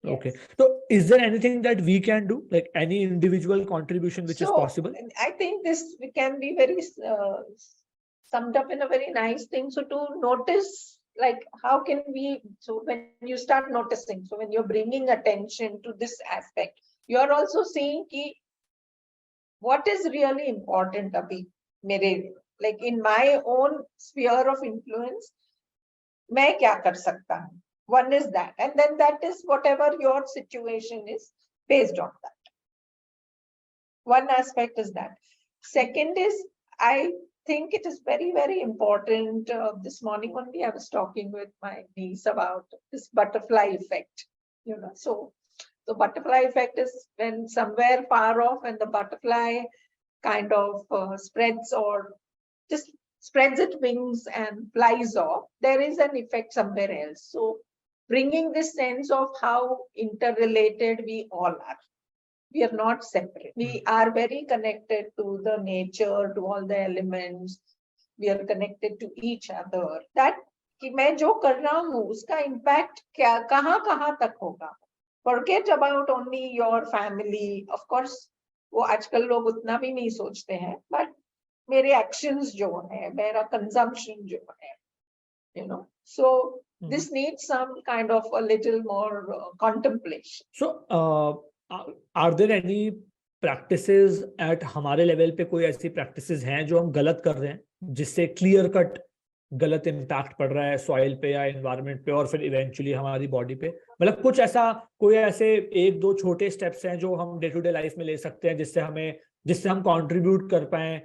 Okay. So is there anything that we can do, like any individual contribution which is So possible? I think this can be very summed up in a very nice thing. So to notice, like, how can we, so when you start noticing, so when you're bringing attention to this aspect, you're also seeing ki, what is really important abhi, mere, like in my own sphere of influence, मैं क्या कर सकता हूँ? One is that, and then that is whatever your situation is based on that. One aspect is that. Second is, I think it is very, very important. This morning only I was talking with my niece about this butterfly effect. So the butterfly effect is when somewhere far off, when the butterfly kind of spreads or just spreads its wings and flies off, there is an effect somewhere else. So bringing this sense of how interrelated we all are. We are not separate. We are very connected to the nature, to all the elements. We are connected to each other. That कि मैं जो कर रहा हूँ उसका impact क्या कहाँ तक होगा. Forget about only your family. Of course, वो आजकल लोग उतना भी नहीं सोचते हैं. But मेरे actions जो है, मेरा consumption जो है, So this needs some kind of a little more contemplation. So are there any practices at हमारे लेवल पे, कोई ऐसी practices हैं जो हम गलत कर रहे हैं जिससे क्लियर कट गलत इम्पैक्ट पड़ रहा है सॉइल पे या एनवायरनमेंट पे और फिर इवेंचुअली हमारी बॉडी पे? मतलब कुछ ऐसा, कोई ऐसे एक दो छोटे स्टेप्स हैं जो हम डे टू डे लाइफ में ले सकते हैं जिससे हम कंट्रीब्यूट कर पाए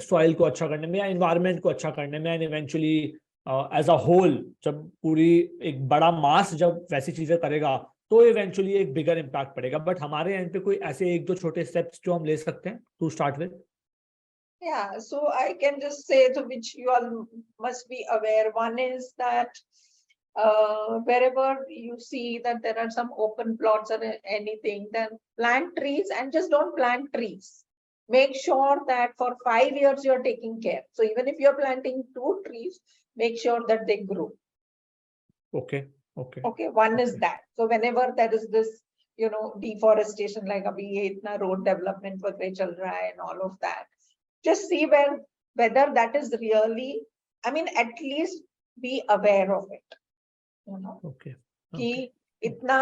सॉइल को अच्छा करने में या एनवायरनमेंट को अच्छा करने में, and eventually as a whole, जब पूरी एक बड़ा मास जब वैसी चीजें करेगा तो इवेंचुअली एक बिगर इम्पैक्ट पड़ेगा। बट हमारे एंड पे कोई ऐसे एक दो छोटे स्टेप्स जो हम ले सकते हैं to start with? Yeah, so I can just say, to which you all must be aware. One is that wherever you see that there are some open plots or anything, then plant trees, and just don't plant trees. Make sure that for 5 years you're taking care. So even if you're planting 2 trees, make sure that they grow. Okay. One is that. So whenever there is this, deforestation, like abhi ye itna road development वगैरह चल रहा है and all of that, just see whether that is really, at least be aware of it. कि इतना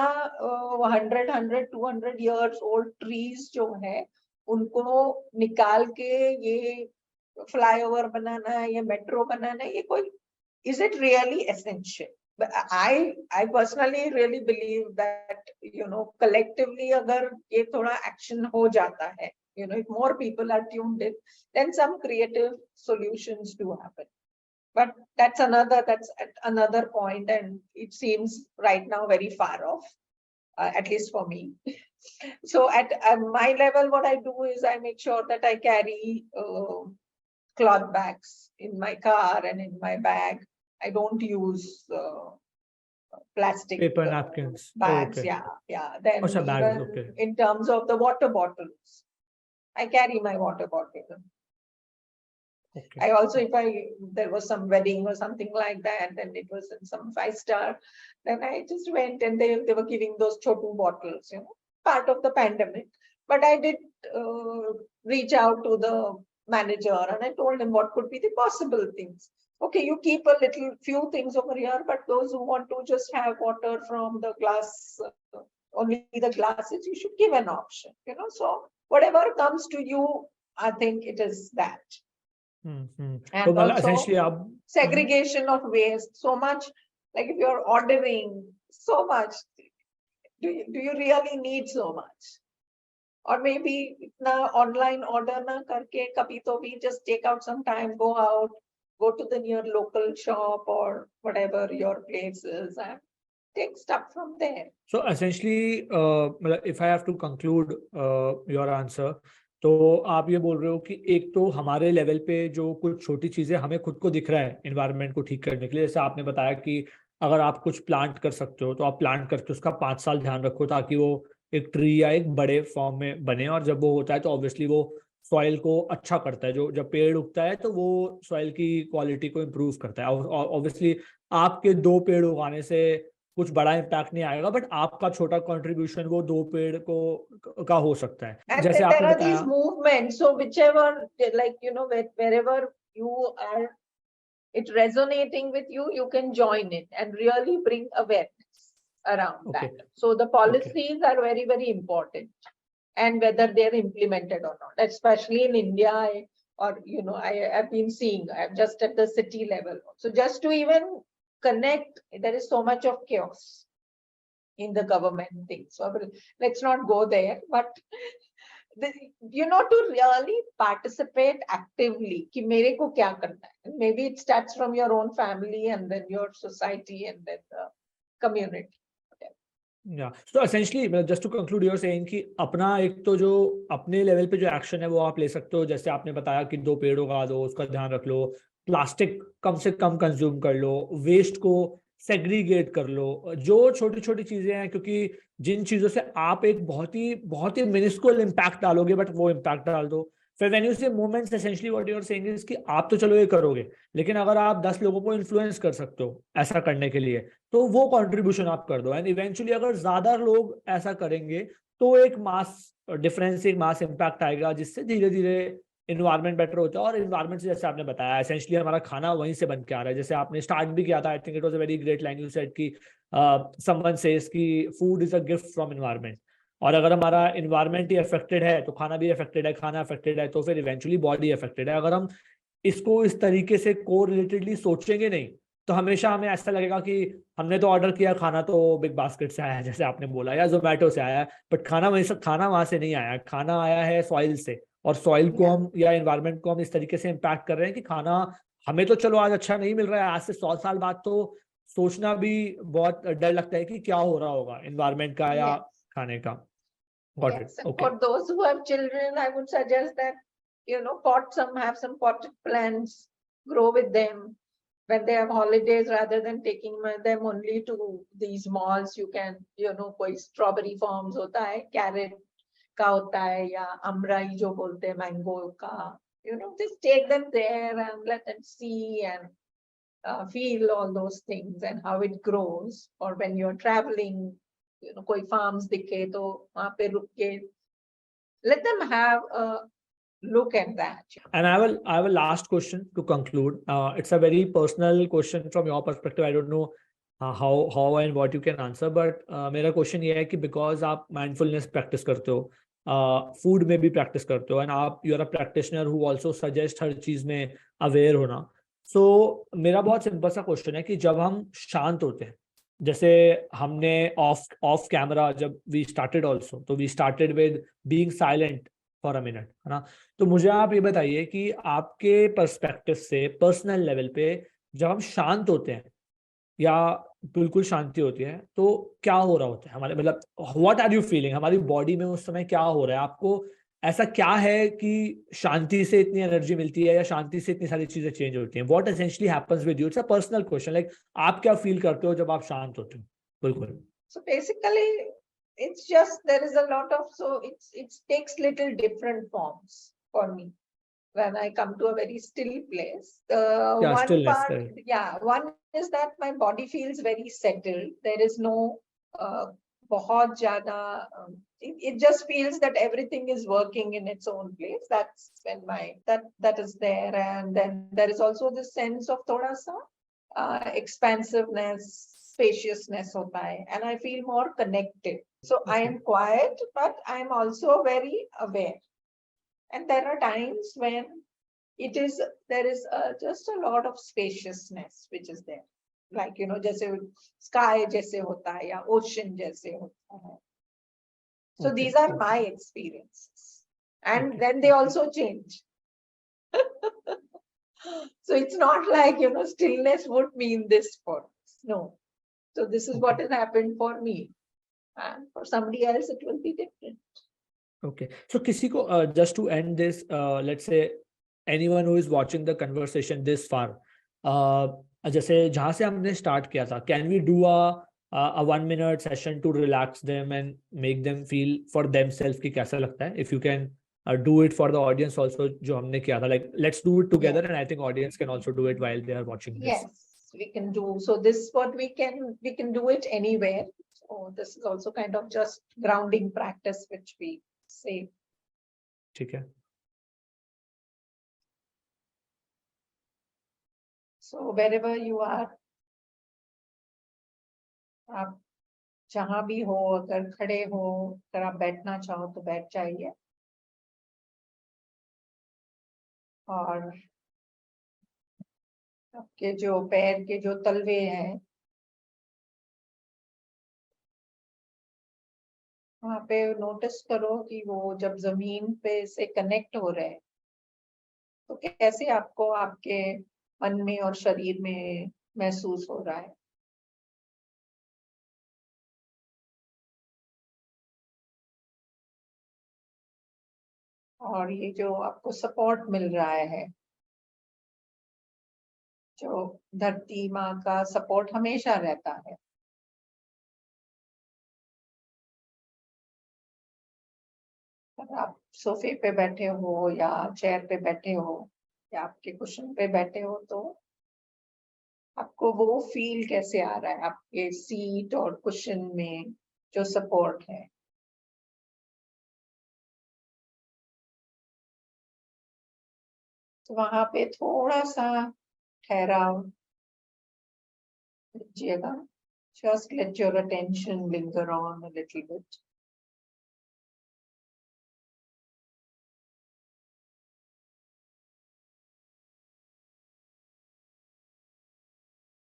100, 200 years old trees जो है, उनको निकाल के ये flyover बनाना है, ये metro बनाना है, ये कोई, is it really essential? But I personally really believe that, collectively अगर ये थोड़ा action हो जाता है, if more people are tuned in, then some creative solutions do happen. But that's another point, and it seems right now very far off, at least for me. So at my level, what I do is I make sure that I carry cloth bags in my car and in my bag. I don't use plastic paper napkins, bags. Okay. Yeah. Then Achha, even bags, okay. in terms of the water bottles, I carry my water bottle. Okay. I also, if there was some wedding or something like that, and it was in some 5-star, then I just went and they were giving those chotu bottles, part of the pandemic. But I did reach out to the manager and I told him what could be the possible things. Okay, you keep few things over here, but those who want to just have water from the glass only the glasses, you should give an option, so whatever comes to you, I think it is that. तो And मतलब also essentially आप segregation of waste, so much, like if you're ordering so much, do you really need so much? Or maybe इतना online order ना करके कभी तो भी just take out some time, go out, go to the near local shop or whatever your place is and take stuff from there. So essentially, if I have to conclude your answer, तो आप ये बोल रहे हो कि एक तो हमारे लेवल पे जो कुछ छोटी चीजें हमें खुद को दिख रहा है एनवायरनमेंट को ठीक करने के लिए, जैसे आपने बताया कि अगर आप कुछ प्लांट कर सकते हो तो आप प्लांट करके उसका 5 साल ध्यान रखो ताकि वो एक ट्री या एक बड़े फॉर्म में बने, और जब वो होता है तो ऑब्वियसली वो सॉइल को अच्छा करता है, जो जब पेड़ उगता है तो वो सॉइल की क्वालिटी को इम्प्रूव करता है। ऑब्वियसली आपके 2 पेड़ उगाने से कुछ बड़ा इम्पैक्ट नहीं आएगा, बट आपका छोटा कंट्रीब्यूशन वो 2 पेड़ को का हो सकता है, And जैसे there आपने are बताया। these movements, so whichever, like, wherever you are, it resonating with you, you can join it and really bring awareness around that. So the policies are very, very important, and whether they're implemented or not, especially in India, or, I have been seeing, I'm just at the city level. So just to even connect, there is so much of chaos in the government thing. So let's not go there, but to really participate actively, कि मेरे को क्या करना है. Maybe it starts from your own family and then your society and then the community. Yeah. So essentially, just to conclude, you're saying कि अपना एक तो जो अपने लेवल पे जो एक्शन है वो आप ले सकते हो, जैसे आपने बताया कि 2 पेड़ उगा दो, उसका ध्यान रख लो, प्लास्टिक कम से कम कंज्यूम कर लो, वेस्ट को सेग्रीगेट कर लो, जो छोटी छोटी चीजें हैं, क्योंकि जिन चीजों से आप एक बहुत ही मिनिस्कुल इम्पैक्ट डालोगे, बट वो इम्पैक्ट डाल दो। फिर when you say movements, essentially what you are saying is कि आप तो चलो ये करोगे, लेकिन अगर आप 10 लोगों को इन्फ्लुएंस कर सकते हो ऐसा करने के लिए, तो वो कंट्रीब्यूशन आप कर दो, एंड इवेंचुअली अगर ज्यादा लोग ऐसा करेंगे तो एक मास डिफरेंस, एक मास इम्पैक्ट आएगा, जिससे धीरे धीरे इन्वायरमेंट बेटर होता है। और इन्वायरमेंट से, जैसे आपने बताया, एसेंशियली हमारा खाना वहीं से बन के आ रहा है, जैसे आपने स्टार्ट भी किया था, I think it was a very great line you said कि समवन सेज कि food is a gift from environment, और अगर हमारा इन्वायरमेंट ही अफेक्टेड है तो खाना भी अफेक्टेड है, खाना अफेक्टेड है तो फिर इवेंचुअली बॉडी अफेक्टेड है। अगर हम इसको इस तरीके से को रिलेटेडली सोचेंगे नहीं तो हमेशा हमें ऐसा लगेगा कि हमने तो ऑर्डर किया, खाना तो बिग बास्केट से आया है, जैसे आपने बोला, या जोमेटो से आया है, बट खाना वहां से नहीं आया, खाना आया है सॉइल से, और सॉइल को हम या एनवायरनमेंट को हम इस तरीके से इम्पैक्ट कर रहे हैं कि खाना हमें तो चलो आज अच्छा नहीं मिल रहा है, आज से 100 साल बाद तो सोचना भी बहुत डर लगता है कि क्या हो रहा होगा एनवायरनमेंट का या खाने का। Yes, and for those who have children, I would suggest that, have some potted plants, grow with them. When they have holidays, rather than taking them only to these malls, you can, कोई strawberry farms होता है, carrot का होता है, या amrai जो बोलते हैं, mango का, just take them there and let them see and feel all those things and how it grows. Or when you're traveling, कोई farms दिखे तो वहाँ पे रुक के, let them have a look at that. And I have a last question to conclude. It's a very personal question from your perspective. I don't know how and what you can answer, but मेरा question ये है कि because आप mindfulness practice करते हो, food में भी practice करते हो, and आप you are a practitioner who also suggest हर चीज में aware होना. So मेरा बहुत सिंपल सा question है कि जब हम शांत होते हैं, जैसे हमने ऑफ कैमरा जब वी स्टार्टेड ऑल्सो, तो we started with being silent for a minute, है ना? तो मुझे आप ये बताइए कि आपके पर्सपेक्टिव से पर्सनल लेवल पे जब हम शांत होते हैं या बिल्कुल शांति होती है तो क्या हो रहा होता है हमारे, मतलब व्हाट आर यू फीलिंग, हमारी बॉडी में उस समय क्या हो रहा है? आपको ऐसा क्या है कि शांति से इतनी एनर्जी मिलती है या शांति से इतनी सारी चीजें चेंज होती हैं? What essentially happens with you? It's a personal question, like आप क्या फील करते हो जब आप शांत होते हो? बिल्कुल। So basically it's just, there is a lot of, so it takes little different forms for me when I come to a very still place. One stillness, part, right. one is that my body feels very settled. There is no बहुत ज़्यादा, it just feels that everything is working in its own place. That's when that is there. And then there is also this sense of thoda sa expansiveness, spaciousness hota hai, and I feel more connected. So I am quiet, but I am also very aware. And there are times when there is just a lot of spaciousness which is there. Like, jaise sky jaise hota hai, ya ocean jaise hota hai. So these are my experiences. And then they also change. So it's not like, stillness would mean this for us. No. So this is what has happened for me. And for somebody else, it will be different. Okay. So किसी को just to end this, let's say anyone who is watching the conversation this far, जैसे जहाँ से हमने start किया था, can we do a 1 minute session to relax them and make them feel for themselves कि कैसा लगता है? If you can do it for the audience also, जो हमने किया था, like let's do it together, and I think audience can also do it while they are watching this. Yes, we can do. So this is what we can do it anywhere. So this is also kind of just grounding practice which we say. ठीक है. So wherever you are, आप जहाँ भी हो, अगर खड़े हो, अगर आप बैठना चाहो तो बैठ जाइए. और आपके जो पैर के जो तलवे हैं, वहाँ पे नोटिस करो कि वो जब जमीन पे से कनेक्ट हो रहे हैं, तो कैसे आपको आपके मन में और शरीर में महसूस हो रहा है. और ये जो आपको सपोर्ट मिल रहा है, जो धरती माँ का सपोर्ट हमेशा रहता है. अगर आप सोफे पे बैठे हो या चेयर पे बैठे हो या आपके कुशन पे बैठे हो, तो आपको वो फील कैसे आ रहा है आपके सीट और कुशन में जो सपोर्ट है. तो वहां पे थोड़ा सा ठहराव लीजिएगा. Just let your attention linger on a little bit.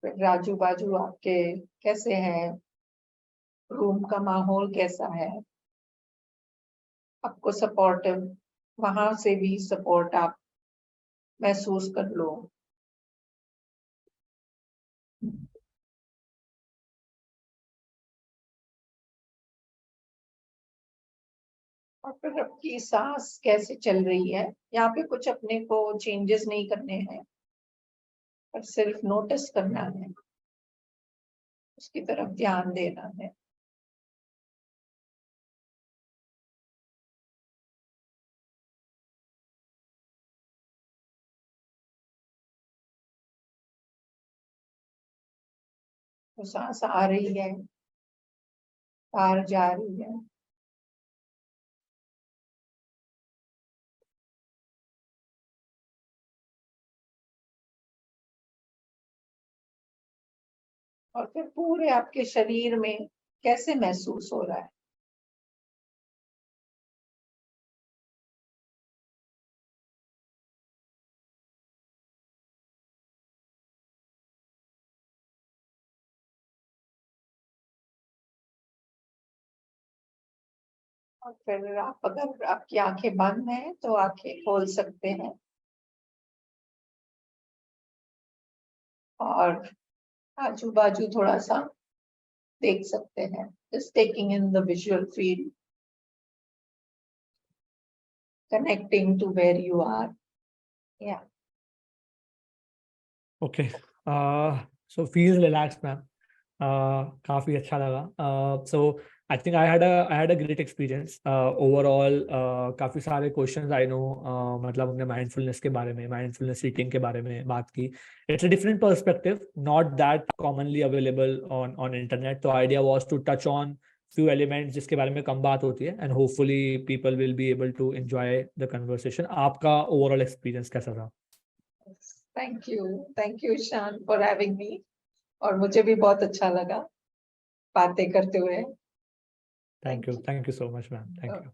फिर आजू बाजू आपके कैसे हैं, रूम का माहौल कैसा है, आपको सपोर्टिव, वहां से भी सपोर्ट आप महसूस कर लो. और फिर आपकी सांस कैसे चल रही है. यहाँ पे कुछ अपने को चेंजेस नहीं करने हैं, पर सिर्फ नोटिस करना है, उसकी तरफ ध्यान देना है. तो सांस आ रही है, बाहर जा रही है. और फिर पूरे आपके शरीर में कैसे महसूस हो रहा है. और फिर आप, अगर आपकी आंखें बंद हैं तो आंखें खोल सकते हैं. और आजू बाजू थोड़ा सा देख सकते हैं. Just taking in the visual field, connecting to where you are. Yeah. Okay. So feel relaxed, ma'am. काफी अच्छा लगा. So I think I had a great experience. Overall, काफी सारे questions I know. मतलब हमने mindfulness के बारे में, mindfulness eating के बारे में बात की. It's a different perspective, not that commonly available on internet. तो idea was to touch on few elements जिसके बारे में कम बात होती है, and hopefully people will be able to enjoy the conversation. आपका overall experience कैसा था? Thank you, Ishaan, for having me. और मुझे भी बहुत अच्छा लगा बातें करते हुए। Thank you so much ma'am, thank you.